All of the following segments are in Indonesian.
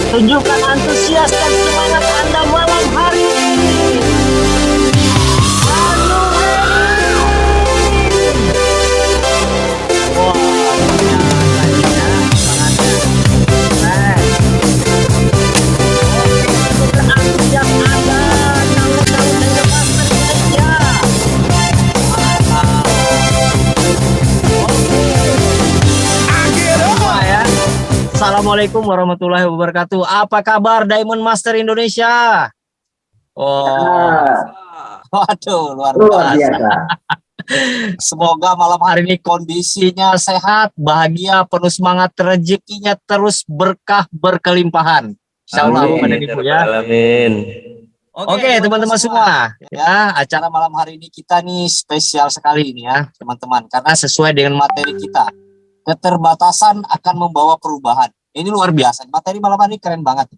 Tunjukkan antusias dan semangat Anda malam hari ini. Anu Wah, ternyata ini ya semangatnya. Berantusias Anda, calon-calon dari Master Indonesia. Mantap. Semua ya. Assalamualaikum warahmatullahi wabarakatuh. Apa kabar Diamond Master Indonesia? Oh, waduh, luar biasa. Semoga malam hari ini kondisinya sehat, bahagia, penuh semangat, rezekinya terus berkah berkelimpahan. Insyaallah Bapak dan Ibu ya. Amin. Oke, teman-teman semua, ya acara malam hari ini kita nih spesial sekali ini ya, teman-teman, karena sesuai dengan materi kita. Keterbatasan akan membawa perubahan. Ini luar biasa. Materi malam hari ini keren banget.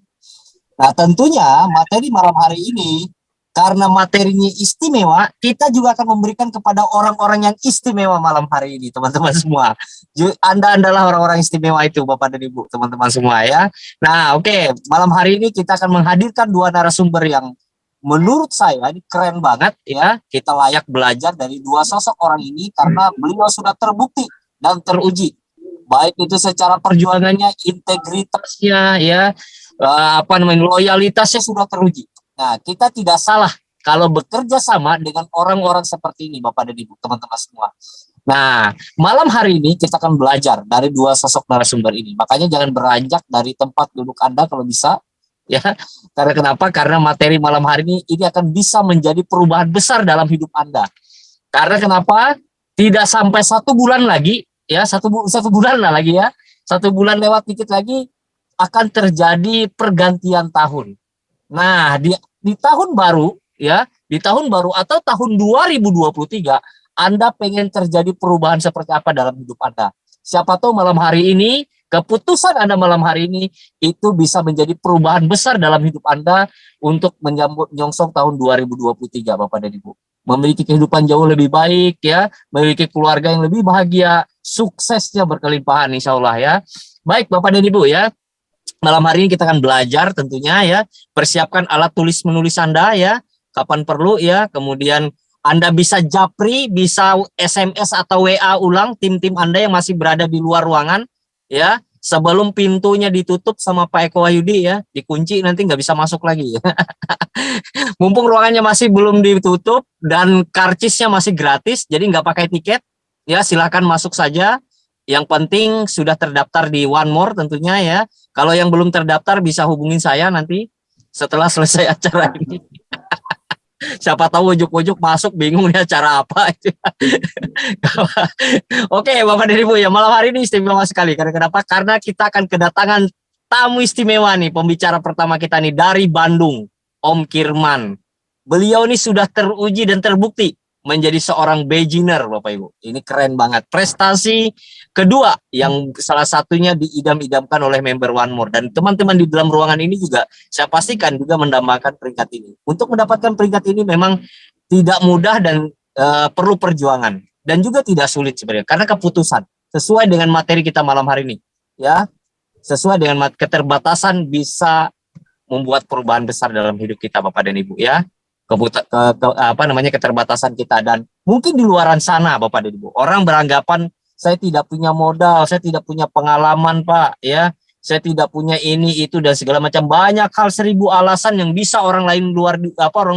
Nah, tentunya materi malam hari ini karena materinya istimewa, kita juga akan memberikan kepada orang-orang yang istimewa malam hari ini, teman-teman semua. Anda adalah orang-orang istimewa itu, Bapak dan Ibu, teman-teman semua ya. Nah, oke, malam hari ini kita akan menghadirkan dua narasumber yang menurut saya ini keren banget ya. Kita layak belajar dari dua sosok orang ini karena beliau sudah terbukti dan teruji. Baik itu secara perjuangannya, integritasnya ya, loyalitasnya sudah teruji. Nah, kita tidak salah kalau bekerja sama dengan orang-orang seperti ini, Bapak dan Ibu, teman-teman semua. Nah, malam hari ini kita akan belajar dari dua sosok narasumber ini. Makanya jangan beranjak dari tempat duduk Anda kalau bisa, ya. Karena kenapa? Karena materi malam hari ini akan bisa menjadi perubahan besar dalam hidup Anda. Karena kenapa? Tidak sampai 1 bulan lagi, ya satu bulan lah lagi ya, 1 bulan lewat dikit lagi akan terjadi pergantian tahun. Nah, di tahun baru ya, di tahun baru atau tahun 2023, Anda pengen terjadi perubahan seperti apa dalam hidup Anda? Siapa tahu malam hari ini, keputusan Anda malam hari ini itu bisa menjadi perubahan besar dalam hidup Anda untuk menyambut nyongsong tahun 2023, Bapak dan Ibu. Memiliki kehidupan jauh lebih baik ya, memiliki keluarga yang lebih bahagia, suksesnya berkelimpahan insya Allah ya. Baik Bapak dan Ibu ya, malam hari ini kita akan belajar tentunya ya, persiapkan alat tulis menulis Anda ya, kapan perlu ya, kemudian Anda bisa japri, bisa SMS atau WA ulang tim-tim Anda yang masih berada di luar ruangan ya, sebelum pintunya ditutup sama Pak Eko Wahyudi ya, dikunci nanti nggak bisa masuk lagi. Mumpung ruangannya masih belum ditutup dan karcisnya masih gratis, jadi nggak pakai tiket ya, silakan masuk saja. Yang penting sudah terdaftar di One More tentunya ya. Kalau yang belum terdaftar bisa hubungin saya nanti setelah selesai acara ini. Siapa tahu ujuk-ujuk masuk bingung nih acara apa. Oke Bapak dan Ibu ya, malam hari ini istimewa sekali. Karena kenapa? Karena kita akan kedatangan tamu istimewa nih, pembicara pertama kita nih dari Bandung, Om Kirman. Beliau ini sudah teruji dan terbukti menjadi seorang beginner, Bapak Ibu. Ini keren banget. Prestasi kedua yang salah satunya diidam-idamkan oleh member One More. Dan teman-teman di dalam ruangan ini juga saya pastikan juga mendambakan peringkat ini. Untuk mendapatkan peringkat ini memang tidak mudah dan perlu perjuangan. Dan juga tidak sulit sebenarnya. Karena keputusan sesuai dengan materi kita malam hari ini. Ya, sesuai dengan keterbatasan bisa membuat perubahan besar dalam hidup kita, Bapak dan Ibu ya. Keterbatasan kita, dan mungkin di luaran sana Bapak dan Ibu orang beranggapan saya tidak punya modal, saya tidak punya pengalaman Pak ya, saya tidak punya ini itu dan segala macam, banyak hal, 1000 alasan yang bisa orang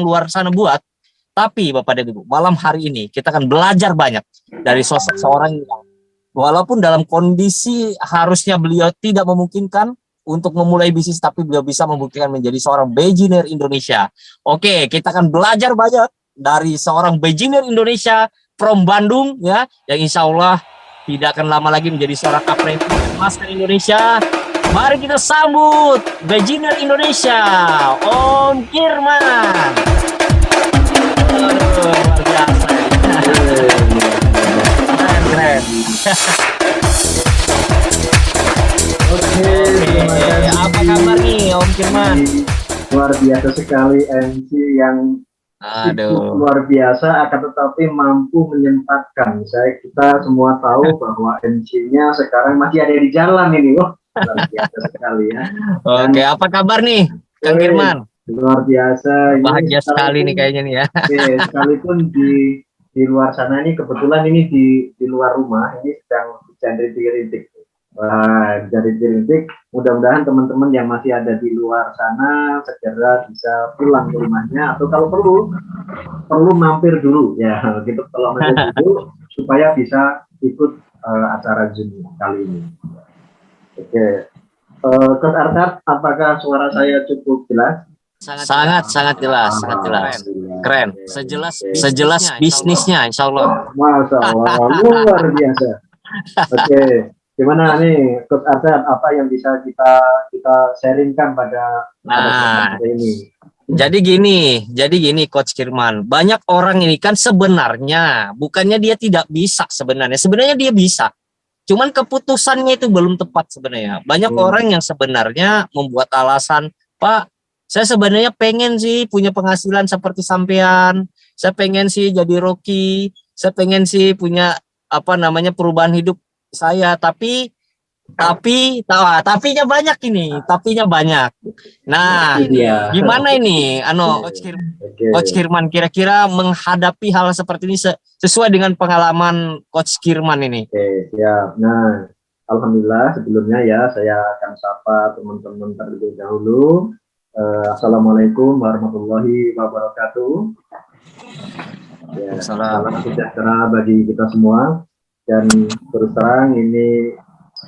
luar sana buat. Tapi Bapak dan Ibu, malam hari ini kita akan belajar banyak dari sosok seorang yang walaupun dalam kondisi harusnya beliau tidak memungkinkan untuk memulai bisnis, tapi beliau bisa membuktikan menjadi seorang beginner Indonesia. Oke, kita akan belajar banyak dari seorang beginner Indonesia from Bandung ya, yang insya Allah tidak akan lama lagi menjadi seorang apprentice master Indonesia. Mari kita sambut beginner Indonesia, Om Kirman. Luar biasa. Keren. Oke, apa kabar nih Om Kirman? Luar biasa sekali MC yang luar biasa, akan tetapi mampu menyempatkan. Kita semua tahu bahwa MC-nya sekarang masih ada di jalan ini. Wah, luar biasa sekali ya. Oke, apa kabar nih, Kang Kirman? Luar biasa. Bahagia sekali nih kayaknya nih ya. Oke, sekalipun di luar sana ini kebetulan ini di luar rumah ini sedang hujan rintik-rintik. Wah, hujan rintik-rintik. Mudah-mudahan teman-teman yang masih ada di luar sana segera bisa pulang ke rumahnya atau kalau perlu mampir dulu ya, gitu kalau mampir dulu supaya bisa ikut acara Zoom kali ini. Oke, Coach Arkat, apakah suara saya cukup jelas? Sangat jelas, sangat jelas. Keren. Sejelas bisnisnya, insya Allah. Masya Allah, luar biasa. Oke, gimana nih Coach Arkat, apa yang bisa kita sharingkan pada hari ini? Jadi gini Coach Kirman, banyak orang ini kan sebenarnya bukannya dia tidak bisa sebenarnya dia bisa. Cuman keputusannya itu belum tepat sebenarnya. Banyak orang yang sebenarnya membuat alasan, Pak, saya sebenarnya pengen sih punya penghasilan seperti sampean. Saya pengen sih jadi Rocky. Saya pengen sih punya perubahan hidup saya. Tapinya banyak ini. Tapinya banyak. Nah, gimana ini, Coach Kirman kira-kira menghadapi hal seperti ini sesuai dengan pengalaman Coach Kirman ini? Oke, siap. Nah, alhamdulillah sebelumnya ya saya akan sapa teman-teman terlebih dahulu. Assalamualaikum warahmatullahi wabarakatuh. Ya, salam sejahtera bagi kita semua. Dan terus terang ini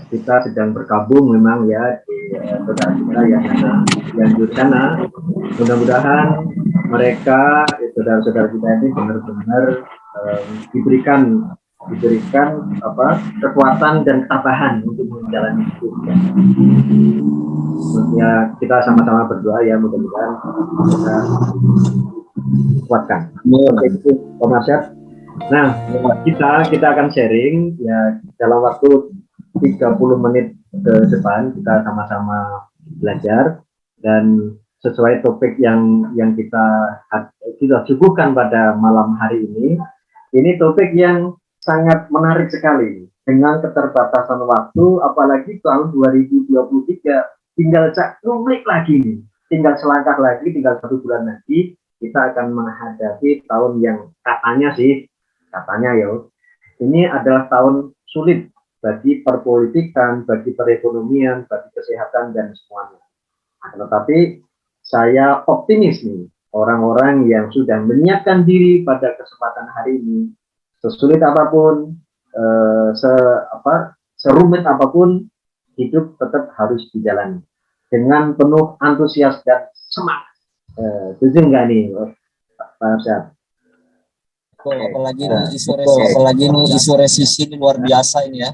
kita sedang berkabung memang ya di saudara kita yang ada di sana. Mudah-mudahan mereka saudara-saudara kita ini benar-benar diberikan kekuatan dan ketabahan untuk menjalani hidup. Ya, kita sama-sama berdoa ya, mudah-mudahan kita kuatkan. Nah, kita akan sharing ya dalam waktu 30 menit ke depan kita sama-sama belajar dan sesuai topik yang kita suguhkan pada malam hari ini. Ini topik yang sangat menarik sekali dengan keterbatasan waktu, apalagi tahun 2023 tinggal caklik lagi nih, tinggal selangkah lagi, tinggal 1 bulan lagi kita akan menghadapi tahun yang katanya ini adalah tahun sulit bagi perpolitikan, bagi perekonomian, bagi kesehatan dan semuanya. Tetapi saya optimis nih, orang-orang yang sudah menyiapkan diri pada kesempatan hari ini, sesulit apapun, serumit apapun, hidup tetap harus dijalani dengan penuh antusias dan semangat. Setuju nggak nih, Pak Arsyad? Apalagi nih isu resisi ini luar biasa ini ya.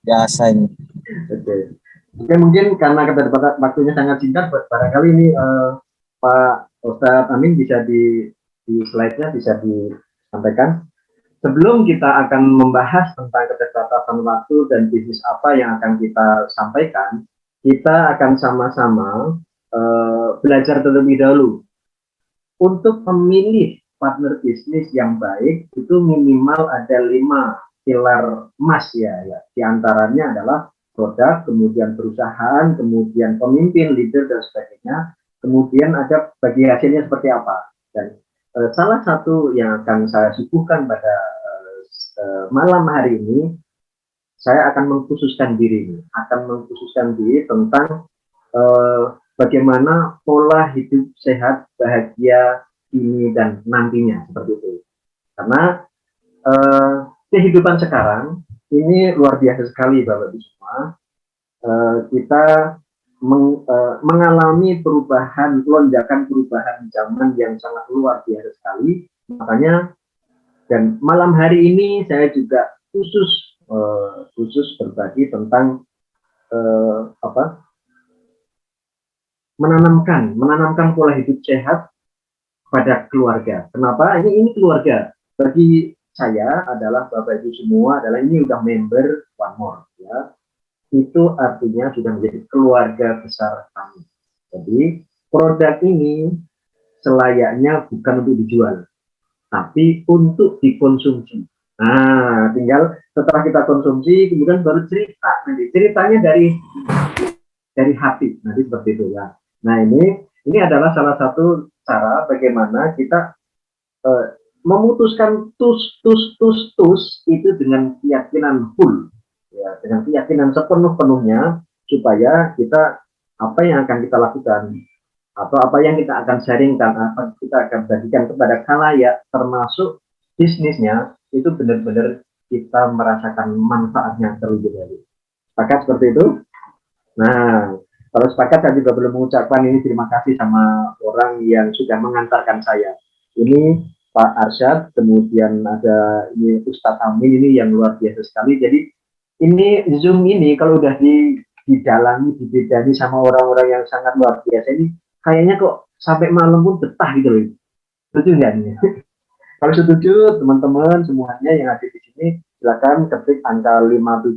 Biasa ini. Oke, mungkin karena keterbatasan waktunya sangat singkat, barangkali ini Pak Ustadz Amin bisa di slide-nya bisa disampaikan. Sebelum kita akan membahas tentang keterbatasan waktu dan bisnis apa yang akan kita sampaikan, kita akan sama-sama belajar terlebih dahulu. Untuk memilih partner bisnis yang baik, itu minimal ada 5 pilar emas ya. Di antaranya adalah produk, kemudian perusahaan, kemudian pemimpin, leader, dan sebagainya. Kemudian ada bagi hasilnya seperti apa. Dan salah satu yang akan saya suguhkan pada malam hari ini, saya akan mengkhususkan diri tentang bagaimana pola hidup sehat, bahagia, ini dan nantinya, seperti itu. Karena kehidupan sekarang ini luar biasa sekali Bapak-Ibu semua. Kita mengalami lonjakan perubahan zaman yang sangat luar biasa sekali. Makanya dan malam hari ini saya juga khusus berbagi tentang menanamkan pola hidup sehat pada keluarga. Kenapa? Ini keluarga. Bagi saya adalah Bapak Ibu semua adalah ini udah member One More ya. Itu artinya sudah menjadi keluarga besar kami. Jadi produk ini selayaknya bukan untuk dijual, tapi untuk dikonsumsi. Nah, tinggal setelah kita konsumsi, kemudian baru cerita nanti. Ceritanya dari hati, nanti seperti itu ya. Nah, ini adalah salah satu cara bagaimana kita eh, memutuskan tus itu dengan keyakinan full, ya, dengan keyakinan sepenuh-penuhnya supaya kita apa yang akan kita lakukan atau apa yang kita akan sharingkan, apa kita akan bagikan kepada khalayak termasuk bisnisnya itu benar-benar kita merasakan manfaatnya terlebih dahulu. Sepakat seperti itu? Nah, kalau sepakat saya juga belum mengucapkan ini terima kasih sama orang yang sudah mengantarkan saya. Ini Pak Arsyad, kemudian ada ini Ustadz Amin ini yang luar biasa sekali. Jadi ini Zoom ini kalau udah didalami, dibedani sama orang-orang yang sangat luar biasa ini, kayaknya kok sampai malam pun betah gitu loh. Setuju nggak nih? Kalau setuju, teman-teman semuanya yang ada di sini, silakan ketik angka 57,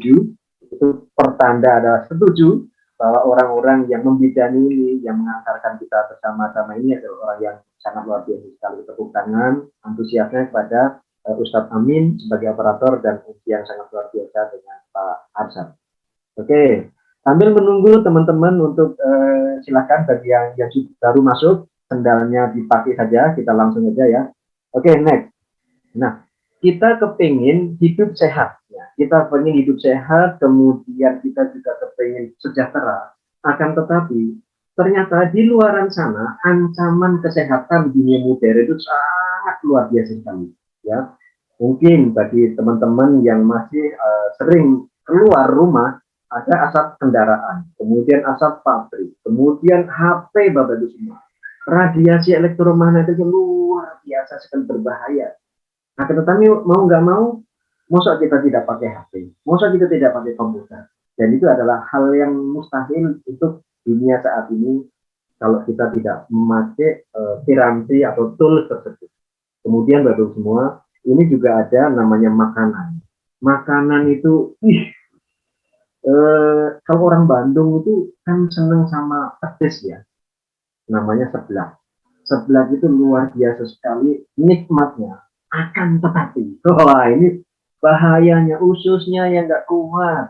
itu pertanda adalah setuju bahwa orang-orang yang membidani ini, yang mengantarkan kita bersama-sama ini adalah orang yang sangat luar biasa sekali. Tepuk tangan, antusiasnya kepada Ustadz Amin sebagai operator dan yang sangat luar biasa dengan Pak Arsyad. Oke, sambil menunggu teman-teman untuk silakan bagi yang baru masuk, sendalnya dipakai saja, kita langsung aja ya. Oke, next. Nah, kita kepingin hidup sehat. Ya. Kita pengen hidup sehat, kemudian kita juga kepingin sejahtera. Akan tetapi, ternyata di luaran sana, ancaman kesehatan dunia modern itu sangat luar biasa sekali. Ya. Mungkin bagi teman-teman yang masih sering keluar rumah, ada asap kendaraan, kemudian asap pabrik, kemudian HP Bapak Ibu semua. Radiasi elektromagnetik luar biasa sekali berbahaya. Nah, tetapi mau nggak mau, masa kita tidak pakai HP, masa kita tidak pakai komputer. Dan itu adalah hal yang mustahil untuk dunia saat ini kalau kita tidak memakai piranti atau tools tersebut. Kemudian baru semua, ini juga ada namanya makanan. Makanan itu, kalau orang Bandung itu kan seneng sama pedes ya, namanya seblak. Seblak itu luar biasa sekali nikmatnya. Akan tetapi, wah ini bahayanya ususnya yang nggak kuat.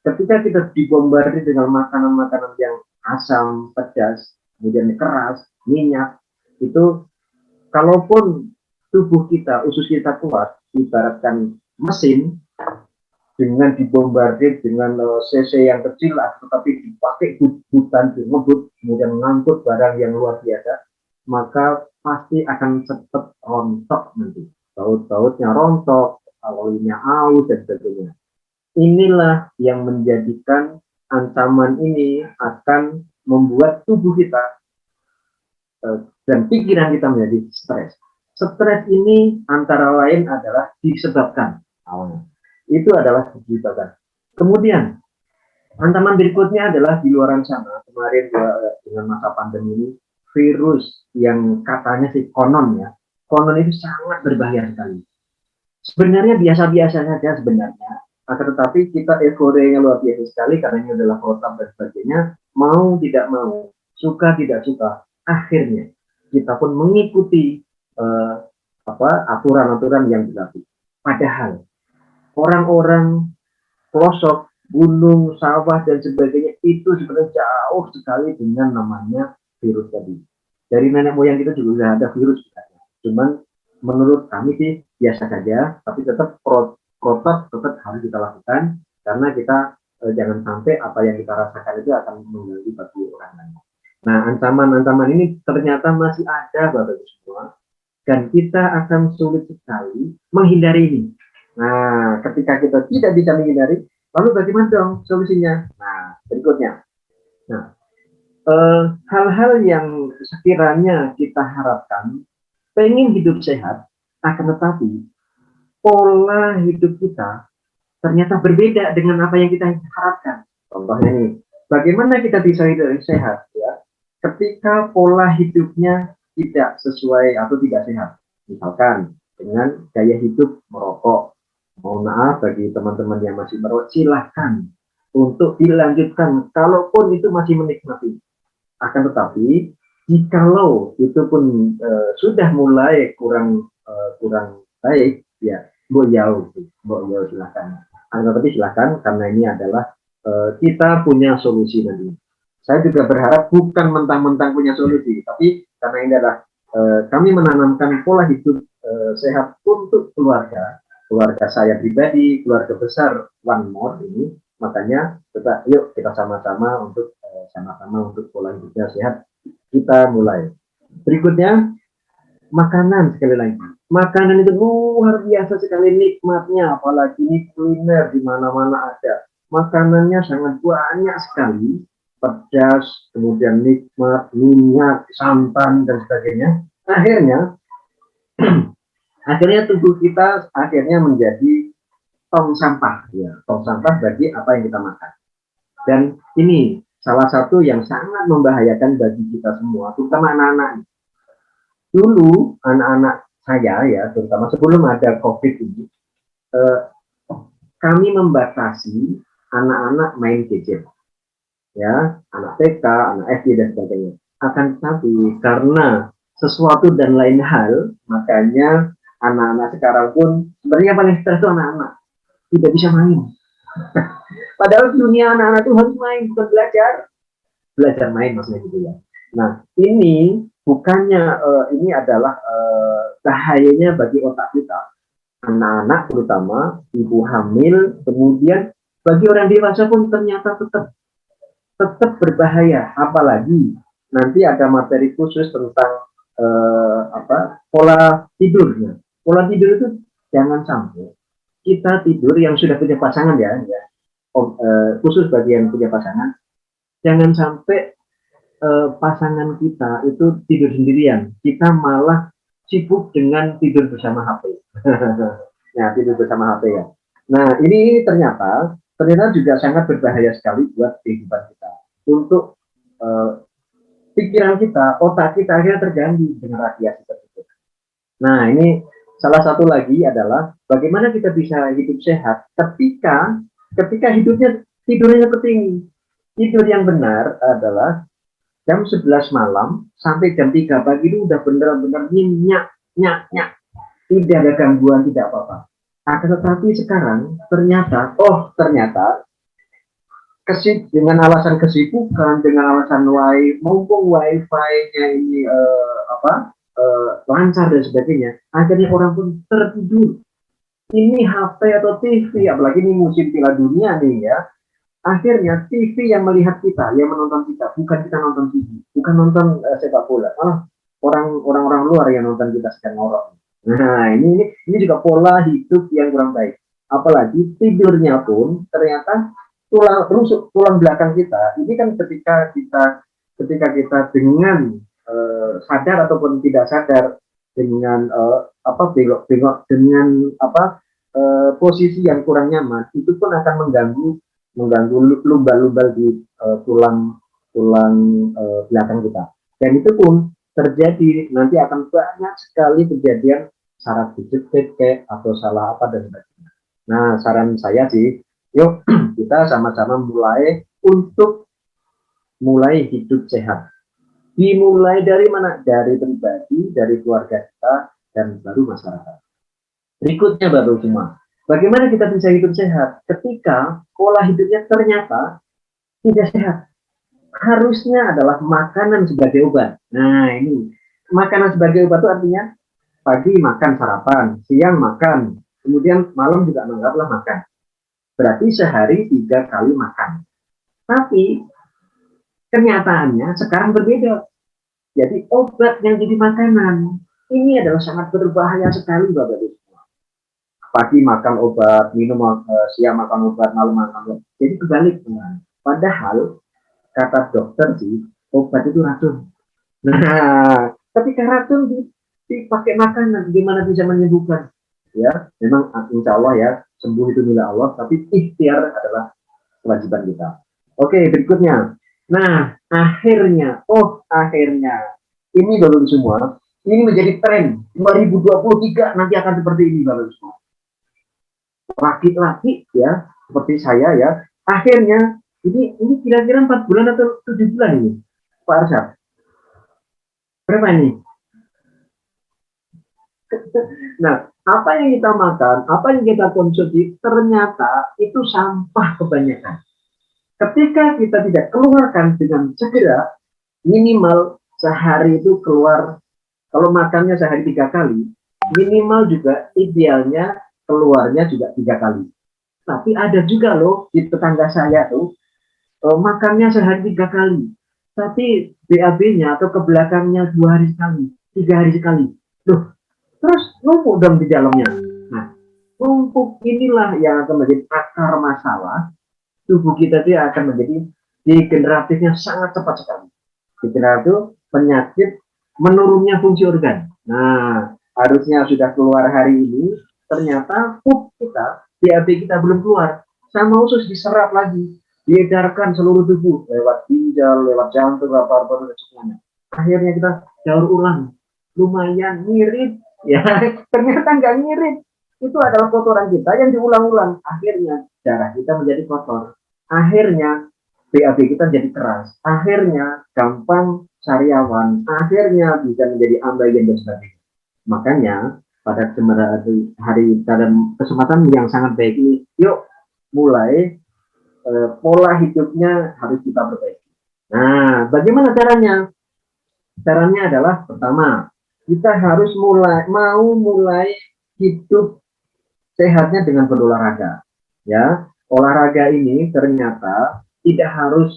Ketika kita dibombardir dengan makanan-makanan yang asam, pedas, kemudian keras, minyak, itu kalaupun tubuh kita, usus kita kuat, ibaratkan mesin, dengan dibombardir dengan cc yang kecil lah, tetapi dipakai hutan, ngebut, kemudian mengangkut barang yang luar biasa, maka pasti akan cepat rontok nanti. Baut-bautnya rontok, awalnya aus, dan sebagainya. Inilah yang menjadikan ancaman ini akan membuat tubuh kita dan pikiran kita menjadi stres. Stres ini antara lain adalah disebabkan awalnya. Itu adalah disebabkan. Kemudian ancaman berikutnya adalah di luar sana kemarin dengan masa pandemi ini virus yang katanya sih konon ya, konon itu sangat berbahaya sekali. Sebenarnya biasa-biasa saja sebenarnya, akan tetapi kita euforianya luar biasa sekali karena ini adalah protap dan sebagainya. Mau tidak mau, suka tidak suka, akhirnya kita pun mengikuti aturan-aturan yang berlaku. Padahal orang-orang pelosok, gunung, sawah, dan sebagainya itu sebenarnya jauh sekali dengan namanya virus tadi. Dari nenek moyang kita juga sudah ada virus. Cuman menurut kami sih biasa saja, tapi tetap protokol tetap harus kita lakukan karena kita jangan sampai apa yang kita rasakan itu akan mengganggu bagi orang lain. Nah, ancaman-ancaman ini ternyata masih ada Bapak Ibu semua, dan kita akan sulit sekali menghindari ini. Nah, ketika kita tidak bisa menghindari, lalu bagaimana dong solusinya? Nah, berikutnya. Nah, hal-hal yang sekiranya kita harapkan, pengen hidup sehat, akan tetapi pola hidup kita ternyata berbeda dengan apa yang kita harapkan. Contohnya nih, bagaimana kita bisa hidup sehat? Ya, ketika pola hidupnya tidak sesuai atau tidak sehat. Misalkan dengan gaya hidup merokok. Mohon maaf bagi teman-teman yang masih merokok, silahkan untuk dilanjutkan. Kalaupun itu masih menikmati. Akan tetapi, jikalau itu pun sudah mulai kurang baik, ya Mbok Yau, silakan. Tanggapi silakan karena ini adalah kita punya solusi nanti. Saya juga berharap bukan mentang-mentang punya solusi, tapi karena ini adalah kami menanamkan pola hidup sehat untuk keluarga saya pribadi, keluarga besar One More ini, makanya kita yuk kita sama-sama untuk pola hidupnya sehat. Kita mulai. Berikutnya makanan, sekali lagi. Makanan itu luar biasa sekali nikmatnya, apalagi ini kuliner di mana-mana ada. Makanannya sangat banyak sekali, pedas, kemudian nikmat, minyak, santan dan sebagainya. Akhirnya, akhirnya tubuh kita akhirnya menjadi tong sampah, ya, tong sampah bagi apa yang kita makan. Dan ini salah satu yang sangat membahayakan bagi kita semua, terutama anak-anak. Dulu anak-anak saya ya, terutama sebelum ada COVID ini, kami membatasi anak-anak main gadget, ya, anak TK, anak SD dan sebagainya. Akan tetapi karena sesuatu dan lain hal, makanya anak-anak sekarang pun sebenarnya paling stres itu anak-anak tidak bisa main. Padahal dunia anak-anak itu harus main, bukan belajar main maksudnya gitu ya. Nah ini bukannya ini adalah bahayanya bagi otak kita, anak-anak terutama ibu hamil, kemudian bagi orang dewasa pun ternyata tetap berbahaya. Apalagi nanti ada materi khusus tentang pola tidurnya. Pola tidur itu jangan sampai kita tidur yang sudah punya pasangan ya, khusus bagi yang punya pasangan, jangan sampai pasangan kita itu tidur sendirian, kita malah sibuk dengan tidur bersama HP. Nah, tidur bersama HP ya. Nah, ini ternyata juga sangat berbahaya sekali buat kehidupan kita. Untuk pikiran kita, otak kita akhirnya terganggu dengan radiasi tersebut. Nah, ini salah satu lagi adalah bagaimana kita bisa hidup sehat ketika tidurnya seperti ini. Tidur yang benar adalah jam 11 malam sampai jam 3 pagi itu udah benar-benar nyak. Tidak ada gangguan, tidak apa-apa. Akan tetapi sekarang ternyata dengan alasan kesibukan, dengan alasan mumpung wifi-nya ini lancar dan sebagainya, akhirnya orang pun tertidur. Ini HP atau TV, apalagi ini musim Piala Dunia nih ya. Akhirnya TV yang melihat kita, yang menonton kita, bukan kita nonton TV, bukan nonton sepak bola, malah orang-orang luar yang nonton kita sedang ngorok. Nah, ini juga pola hidup yang kurang baik. Apalagi tidurnya pun ternyata tulang belakang kita, ini kan ketika kita dengan sadar ataupun tidak sadar, dengan bengok dengan posisi yang kurang nyaman, itu pun akan mengganggu lumbal-lumbal di tulang belakang kita. Dan itu pun terjadi, nanti akan banyak sekali kejadian saraf dijepit atau salah apa dan sebagainya. Nah, saran saya sih, yuk kita sama-sama mulai hidup sehat. Dimulai dari mana? Dari pribadi, dari keluarga kita, dan baru masyarakat. Berikutnya baru semua. Bagaimana kita bisa hidup sehat ketika pola hidupnya ternyata tidak sehat? Harusnya adalah makanan sebagai obat. Nah, ini makanan sebagai obat itu artinya pagi makan sarapan, siang makan, kemudian malam juga menganggaplah makan. Berarti sehari 3 kali makan. Tapi kenyataannya sekarang berbeda. Jadi obat yang jadi makanan ini adalah sangat berbahaya sekali, Bapak-Ibu. Pagi makan obat, siang makan obat, malam makan obat. Jadi kebalik, teman. Padahal kata dokter sih, obat itu racun. Nah, ketika racun dipakai makanan, gimana bisa menyembuhkan? Ya, memang insya Allah ya, sembuh itu milik Allah, tapi ikhtiar adalah kewajiban kita. Oke, berikutnya. Nah, akhirnya, ini baru semua, ini menjadi tren 2023 nanti akan seperti ini baru semua. Laki-laki ya seperti saya ya, akhirnya ini kira-kira 4 bulan atau 7 bulan ini Pak Arsyad, berapa ini? Nah, apa yang kita makan, apa yang kita konsumsi, ternyata itu sampah kebanyakan. Ketika kita tidak keluarkan dengan segera, minimal sehari itu keluar, kalau makannya sehari 3 kali, minimal juga idealnya keluarnya juga 3 kali. Tapi ada juga loh di tetangga saya tuh, makannya sehari 3 kali, tapi BAB-nya atau ke belakangnya 2 hari sekali, 3 hari sekali. Loh, terus numpuk dong di dalamnya. Nah, numpuk inilah yang akan menjadi akar masalah. Tubuh kita itu akan menjadi degeneratifnya sangat cepat sekali. Degeneratif penyakit menurunnya fungsi organ. Nah, harusnya sudah keluar hari ini, ternyata kita, BAB kita belum keluar. Sama usus diserap lagi, diedarkan seluruh tubuh lewat ginjal, lewat jantung, lewat paru-paru dan semuanya. Akhirnya kita daur ulang, lumayan mirip, ya ternyata nggak mirip. Itu adalah kotoran kita yang diulang-ulang. Akhirnya darah kita menjadi kotor. Akhirnya BAB kita jadi keras. Akhirnya gampang sariawan. Akhirnya bisa menjadi ambeien dan sebagainya. Makanya pada hari dalam kesempatan yang sangat baik ini, yuk mulai pola hidupnya harus kita perbaiki. Nah, bagaimana caranya? Caranya adalah pertama, kita harus mulai hidup sehatnya dengan berolahraga. Ya, olahraga ini ternyata tidak harus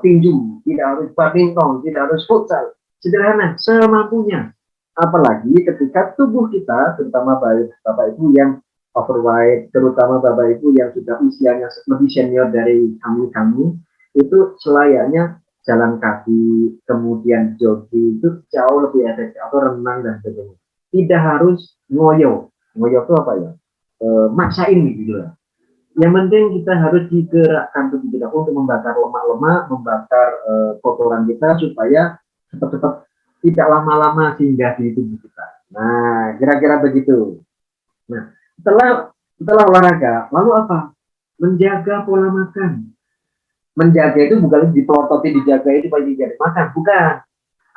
tinju, tidak harus badminton, tidak harus futsal. Sederhana, semampunya. Apalagi ketika tubuh kita, terutama Bapak Ibu yang overweight, terutama Bapak Ibu yang sudah usianya lebih senior dari kami, itu selayaknya jalan kaki, kemudian jogging itu jauh lebih efektif, atau renang dan sebagainya. Tidak harus ngoyo. Ngoyo itu apa ya? Maksain gitu lah. Yang penting kita harus digerakkan tubuh kita untuk membakar lemak-lemak, membakar kotoran kita supaya cepat-cepat tidak lama-lama singgah di tubuh kita. Nah, kira-kira begitu. Nah, setelah olahraga, lalu apa? Menjaga pola makan. Menjaga itu bukan dipelototi, dijaga itu bagi jadi makan, bukan.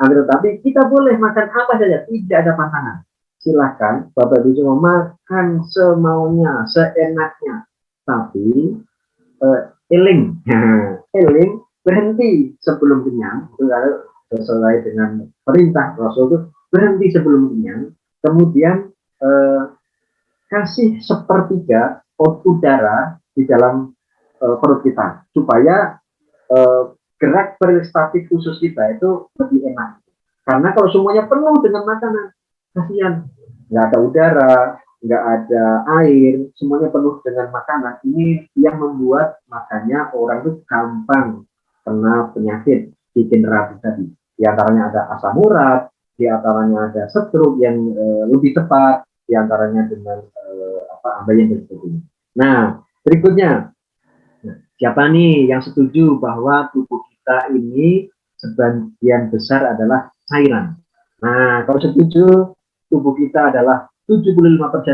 Tetapi kita boleh makan apa saja, tidak ada pantangan. Silahkan Bapak Ibu semua makan semaunya, seenaknya. Tapi eling, eling berhenti sebelum kenyang. Itu sesuai dengan perintah Rasul itu berhenti sebelum kenyang. Kemudian kasih sepertiga udara di dalam perut kita supaya gerak peristaltik usus kita itu lebih enak. Karena kalau semuanya penuh dengan makanan, kasihan, nggak ada udara, nggak ada air, semuanya penuh dengan makanan. Ini yang membuat makanya orang itu gampang kena penyakit degeneratif tadi. Di antaranya ada asam urat, di antaranya ada stroke yang lebih cepat, di antaranya dengan ambeien dan sebagainya. Nah, berikutnya, siapa nih yang setuju bahwa tubuh kita ini sebagian besar adalah cairan? Nah, kalau setuju tubuh kita adalah 75%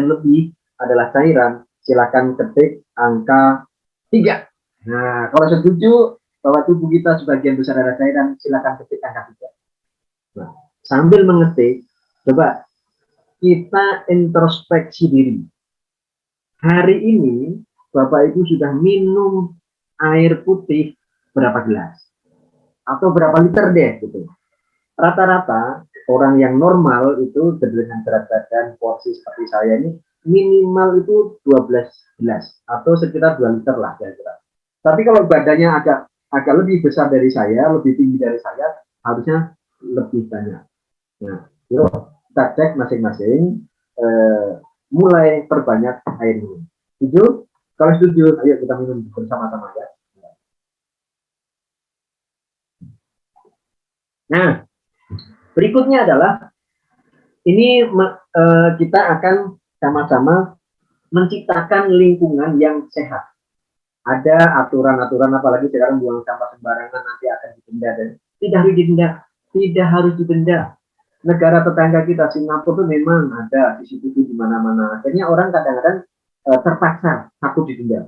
lebih adalah cairan, silakan ketik angka 3. Nah, kalau setuju bahwa tubuh kita sebagian besar adalah cairan, silakan ketik angka 3. Nah, sambil mengetik, coba kita introspeksi diri. Hari ini Bapak Ibu sudah minum air putih berapa gelas? Atau berapa liter deh gitu. Rata-rata orang yang normal itu dengan berat badan porsi seperti saya ini minimal itu 12 gelas atau sekitar 2 liter lah kira-kira. Tapi kalau badannya agak lebih besar dari saya, lebih tinggi dari saya, harusnya lebih banyak. Nah, yuk kita cek masing-masing, mulai perbanyak air minum. Setuju? Kalau setuju, ayo kita minum bersama-sama ya. Nah, berikutnya adalah ini kita akan sama-sama menciptakan lingkungan yang sehat. Ada aturan-aturan, apalagi sekarang buang sampah sembarangan nanti akan didenda, dan tidak harus didenda. Negara tetangga kita Singapura itu memang ada CCTV di mana-mana. Akhirnya orang kadang-kadang terpaksa takut didenda.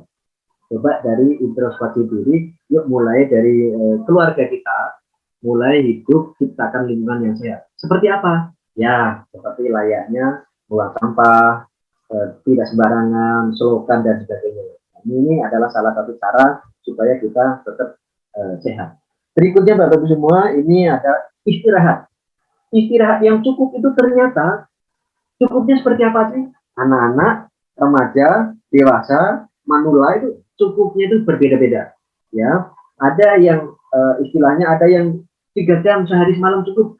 Coba dari introspeksi diri, yuk mulai dari keluarga kita, mulai hidup ciptakan lingkungan yang sehat. Seperti apa? Ya, seperti layaknya buang sampah, tidak sembarangan, selokan dan sebagainya. Ini adalah salah satu cara supaya kita tetap sehat. Berikutnya Bapak Ibu semua, ini ada istirahat. Istirahat yang cukup itu ternyata cukupnya seperti apa sih? Anak-anak, remaja, dewasa, manula itu cukupnya itu berbeda-beda. Ya, ada yang istilahnya ada yang 3 jam sehari semalam cukup,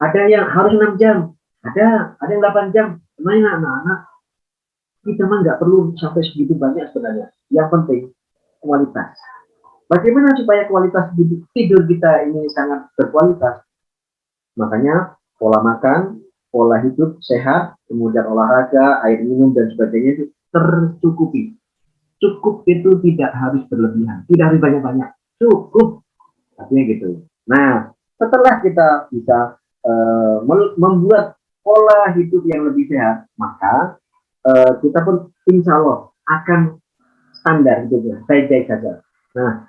ada yang harus 6 jam, ada yang 8 jam. Sebenarnya anak-anak kita mah nggak perlu sampai segitu banyak sebenarnya. Yang penting kualitas. Bagaimana supaya kualitas tidur kita ini sangat berkualitas? Makanya pola makan, pola hidup sehat, kemudian olahraga, air minum dan sebagainya itu tercukupi. Cukup itu tidak harus berlebihan, tidak harus banyak-banyak. Cukup, artinya gitu. Nah, setelah kita bisa membuat pola hidup yang lebih sehat, maka kita pun insya Allah akan standar hidupnya baik-baik saja. Nah,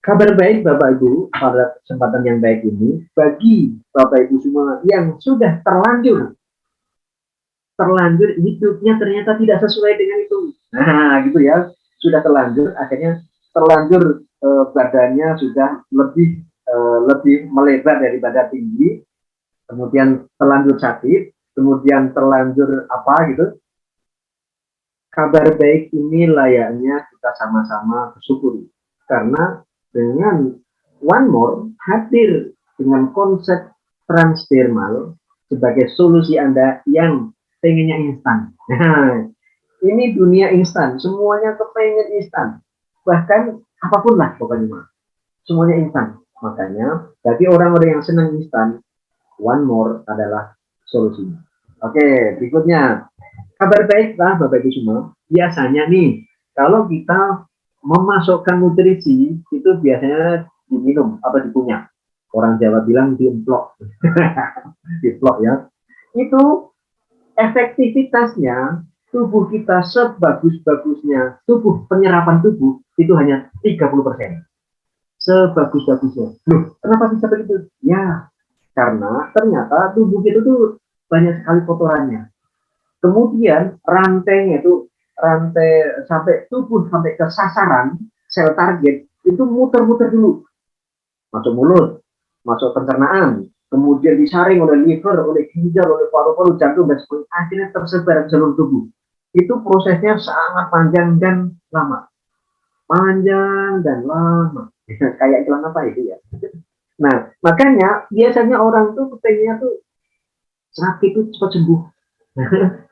kabar baik Bapak Ibu pada kesempatan yang baik ini bagi Bapak Ibu semua yang sudah terlanjur hidupnya ternyata tidak sesuai dengan itu. Nah, gitu ya. Sudah terlanjur akhirnya terlanjur badannya sudah lebih melebar daripada tinggi, kemudian terlanjur sakit, kemudian terlanjur apa gitu. Kabar baik ini layaknya kita sama-sama bersyukuri. Karena dengan One More hadir dengan konsep transdermal sebagai solusi Anda yang pengennya instan. Nah, ini dunia instan, semuanya kepengen instan. Bahkan apapun lah pokoknya, semuanya instan. Makanya bagi orang-orang yang senang instan, One More adalah solusinya. Oke, berikutnya kabar baik lah Bapak Ibu semua. Biasanya nih, kalau kita memasukkan nutrisi itu biasanya diminum atau dikunyah. Orang Jawa bilang diemplok. Diemplok ya. Itu efektivitasnya tubuh kita sebagus-bagusnya tubuh penyerapan tubuh itu hanya 30%. Sebagus-bagusnya. Loh, kenapa bisa begitu? Ya, karena ternyata tubuh kita tuh banyak sekali kotorannya. Kemudian rantainya itu rantai sampai tubuh sampai ke sasaran sel target itu muter-muter dulu, masuk mulut, masuk pencernaan, kemudian disaring oleh liver, oleh ginjal, oleh paru-paru, jantung dan sebagainya, akhirnya tersebar ke seluruh tubuh. Itu prosesnya sangat panjang dan lama, panjang dan lama. Kayak iklan apa itu ya? Nah, makanya biasanya orang tuh kepengennya tuh sakit itu cepat sembuh.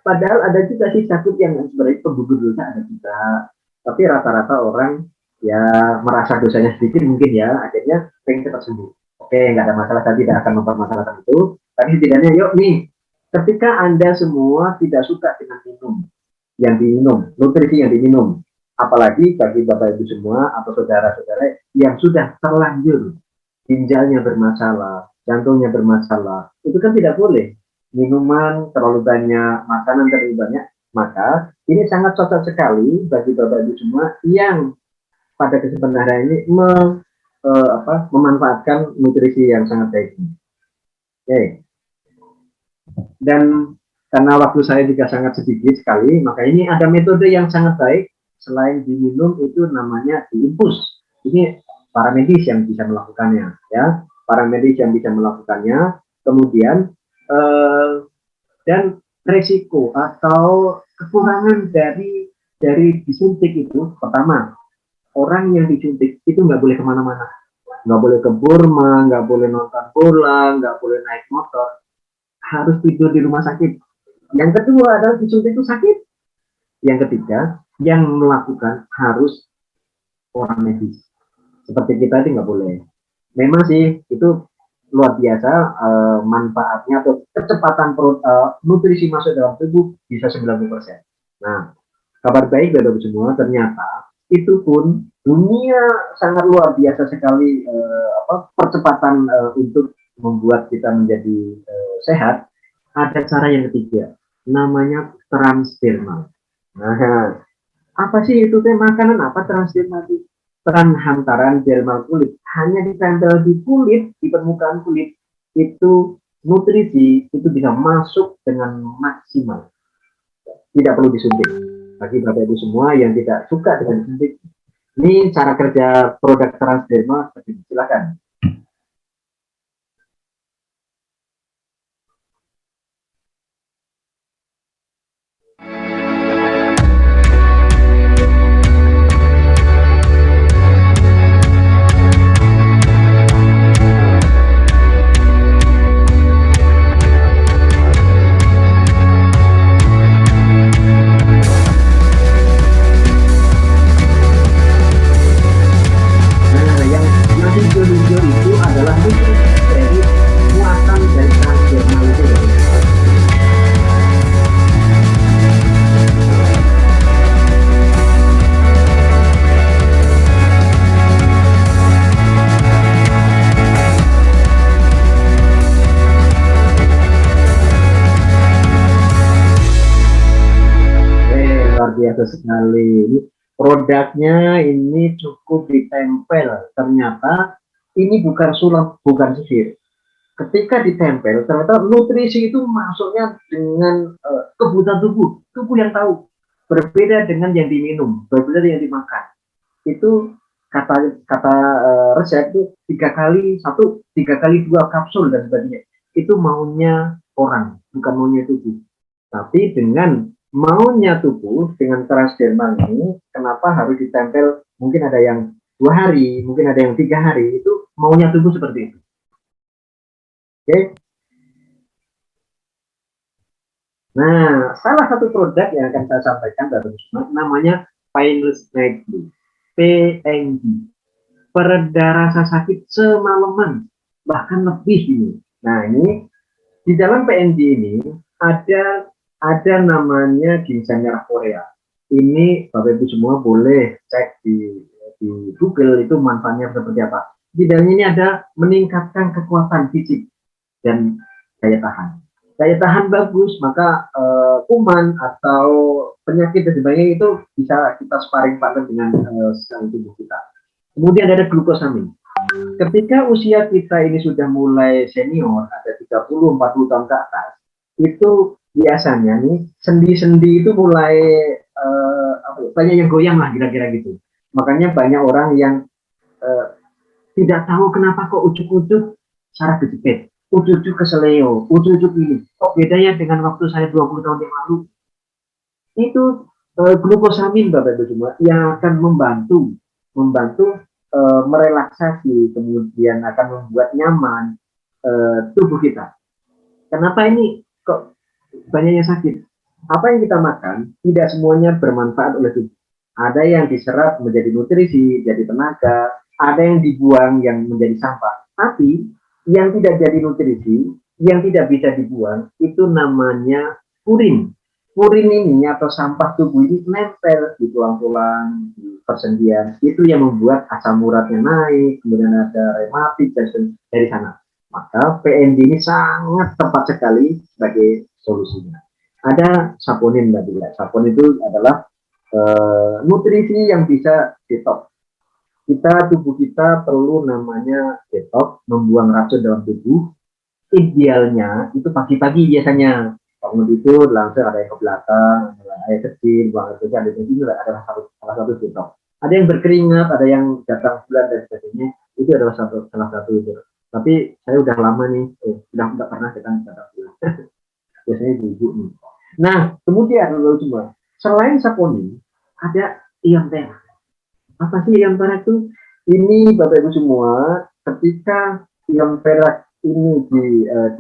Padahal ada juga sih sakit yang sebenarnya penggugur dosa ada juga. Tapi rata-rata orang ya merasa dosanya sedikit mungkin ya, akhirnya pengen cepat sembuh. Oke, nggak ada masalah, saya tidak akan mempermasalahkan itu. Tapi setidaknya yuk nih, ketika Anda semua tidak suka dengan yang diminum, nutrisi yang diminum, apalagi bagi Bapak Ibu semua atau saudara-saudara yang sudah terlanjur ginjalnya bermasalah, jantungnya bermasalah, itu kan tidak boleh minuman terlalu banyak, makanan terlalu banyak, maka ini sangat cocok sekali bagi Bapak Ibu semua yang pada kesempatan hari ini memanfaatkan nutrisi yang sangat baik. Oke. Dan karena waktu saya juga sangat sedikit sekali, maka ini ada metode yang sangat baik selain diminum itu namanya diinfus. Ini para medis yang bisa melakukannya, ya. Para medis yang bisa melakukannya. Kemudian dan resiko atau kekurangan dari disuntik itu, pertama, orang yang disuntik itu nggak boleh kemana-mana, nggak boleh ke Burma, nggak boleh nonton bola, nggak boleh naik motor, harus tidur di rumah sakit. Yang kedua adalah disuntik itu sakit. Yang ketiga, yang melakukan harus orang medis. Seperti kita itu nggak boleh. Memang sih itu luar biasa manfaatnya atau kecepatan nutrisi masuk dalam tubuh bisa 90%. Nah, kabar baik dari semua ternyata itu pun dunia sangat luar biasa sekali percepatan untuk membuat kita menjadi sehat. Ada cara yang ketiga, namanya transdermal. Nah, apa sih itu teh makanan apa transdermal itu? Peran hantaran dermal kulit hanya ditempel di kulit, di permukaan kulit itu nutrisi itu bisa masuk dengan maksimal, tidak perlu disuntik. Bagi Bapak Ibu semua yang tidak suka dengan disuntik, ini cara kerja produk Transderma seperti ini. Silakan. Nah, yang hijau-hijau itu adalah nutrisi dari muatan dari Transderma itu. Luar biasa sekali. Ini produknya ini cukup ditempel. Ternyata ini bukan sulap, bukan sihir. Ketika ditempel, ternyata nutrisi itu masuknya dengan kebutuhan tubuh. Tubuh yang tahu. Berbeda dengan yang diminum, berbeda dengan yang dimakan. Itu kata kata resep itu 3 kali 1, 3 kali 2 kapsul dan sebagainya. Itu maunya orang, bukan maunya tubuh. Tapi dengan maunya tubuh dengan Transdermal ini, kenapa harus ditempel? Mungkin ada yang 2 hari, mungkin ada yang 3 hari. Itu maunya tubuh seperti itu. Oke. Nah, salah satu produk yang akan saya sampaikan dari namanya Painless Night Blue, PNG, pereda rasa sakit semalaman, bahkan lebih ini. Nah, ini di dalam PNG ini ada namanya ginseng merah Korea. Ini Bapak Ibu semua boleh cek di Google itu manfaatnya seperti apa. Di dalam ini ada meningkatkan kekuatan fisik dan daya tahan. Daya tahan bagus, maka kuman atau penyakit dan sebagainya itu bisa kita sparring partner dengan sel tubuh kita. Kemudian ada glukosamin. Ketika usia kita ini sudah mulai senior, ada 30-40 tahun ke atas, itu biasanya nih sendi-sendi itu mulai banyak yang goyang lah kira-kira gitu. Makanya banyak orang yang tidak tahu kenapa kok ujuk-ujuk saraf kejepit, ujuk-ujuk keseleo, ujuk-ujuk ini. Kok bedanya dengan waktu saya 20 tahun yang lalu? Itu glukosamin Bapak Ibu semua yang akan membantu merelaksasi, kemudian akan membuat nyaman tubuh kita. Kenapa ini kok banyaknya sakit? Apa yang kita makan tidak semuanya bermanfaat oleh tubuh. Ada yang diserap menjadi nutrisi, jadi tenaga, ada yang dibuang yang menjadi sampah. Tapi yang tidak jadi nutrisi, yang tidak bisa dibuang, itu namanya purin. Purin ini atau sampah tubuh ini nempel di tulang-tulang, di persendian. Itu yang membuat asam uratnya naik, kemudian ada rematik dan dari sana. Maka PNG ini sangat tepat sekali sebagai solusinya. Ada saponin tadi ya. Saponin itu adalah nutrisi yang bisa detox. Tubuh kita perlu namanya detox, membuang racun dalam tubuh. Idealnya itu pagi-pagi biasanya. Bangun itu langsung ada yang ke belakang, ada air kecil, buang air kecil, ada yang ini adalah salah satu detox. Ada yang berkeringat, ada yang datang bulan dan sebagainya. Itu adalah salah satu itu. Tapi saya udah lama nih, sudah nggak pernah datang bulan. Biasanya ibu nih. Nah, kemudian lalu semua, selain saponin, ada ion perak. Apa sih ion perak itu? Ini Bapak Ibu semua, ketika ion perak ini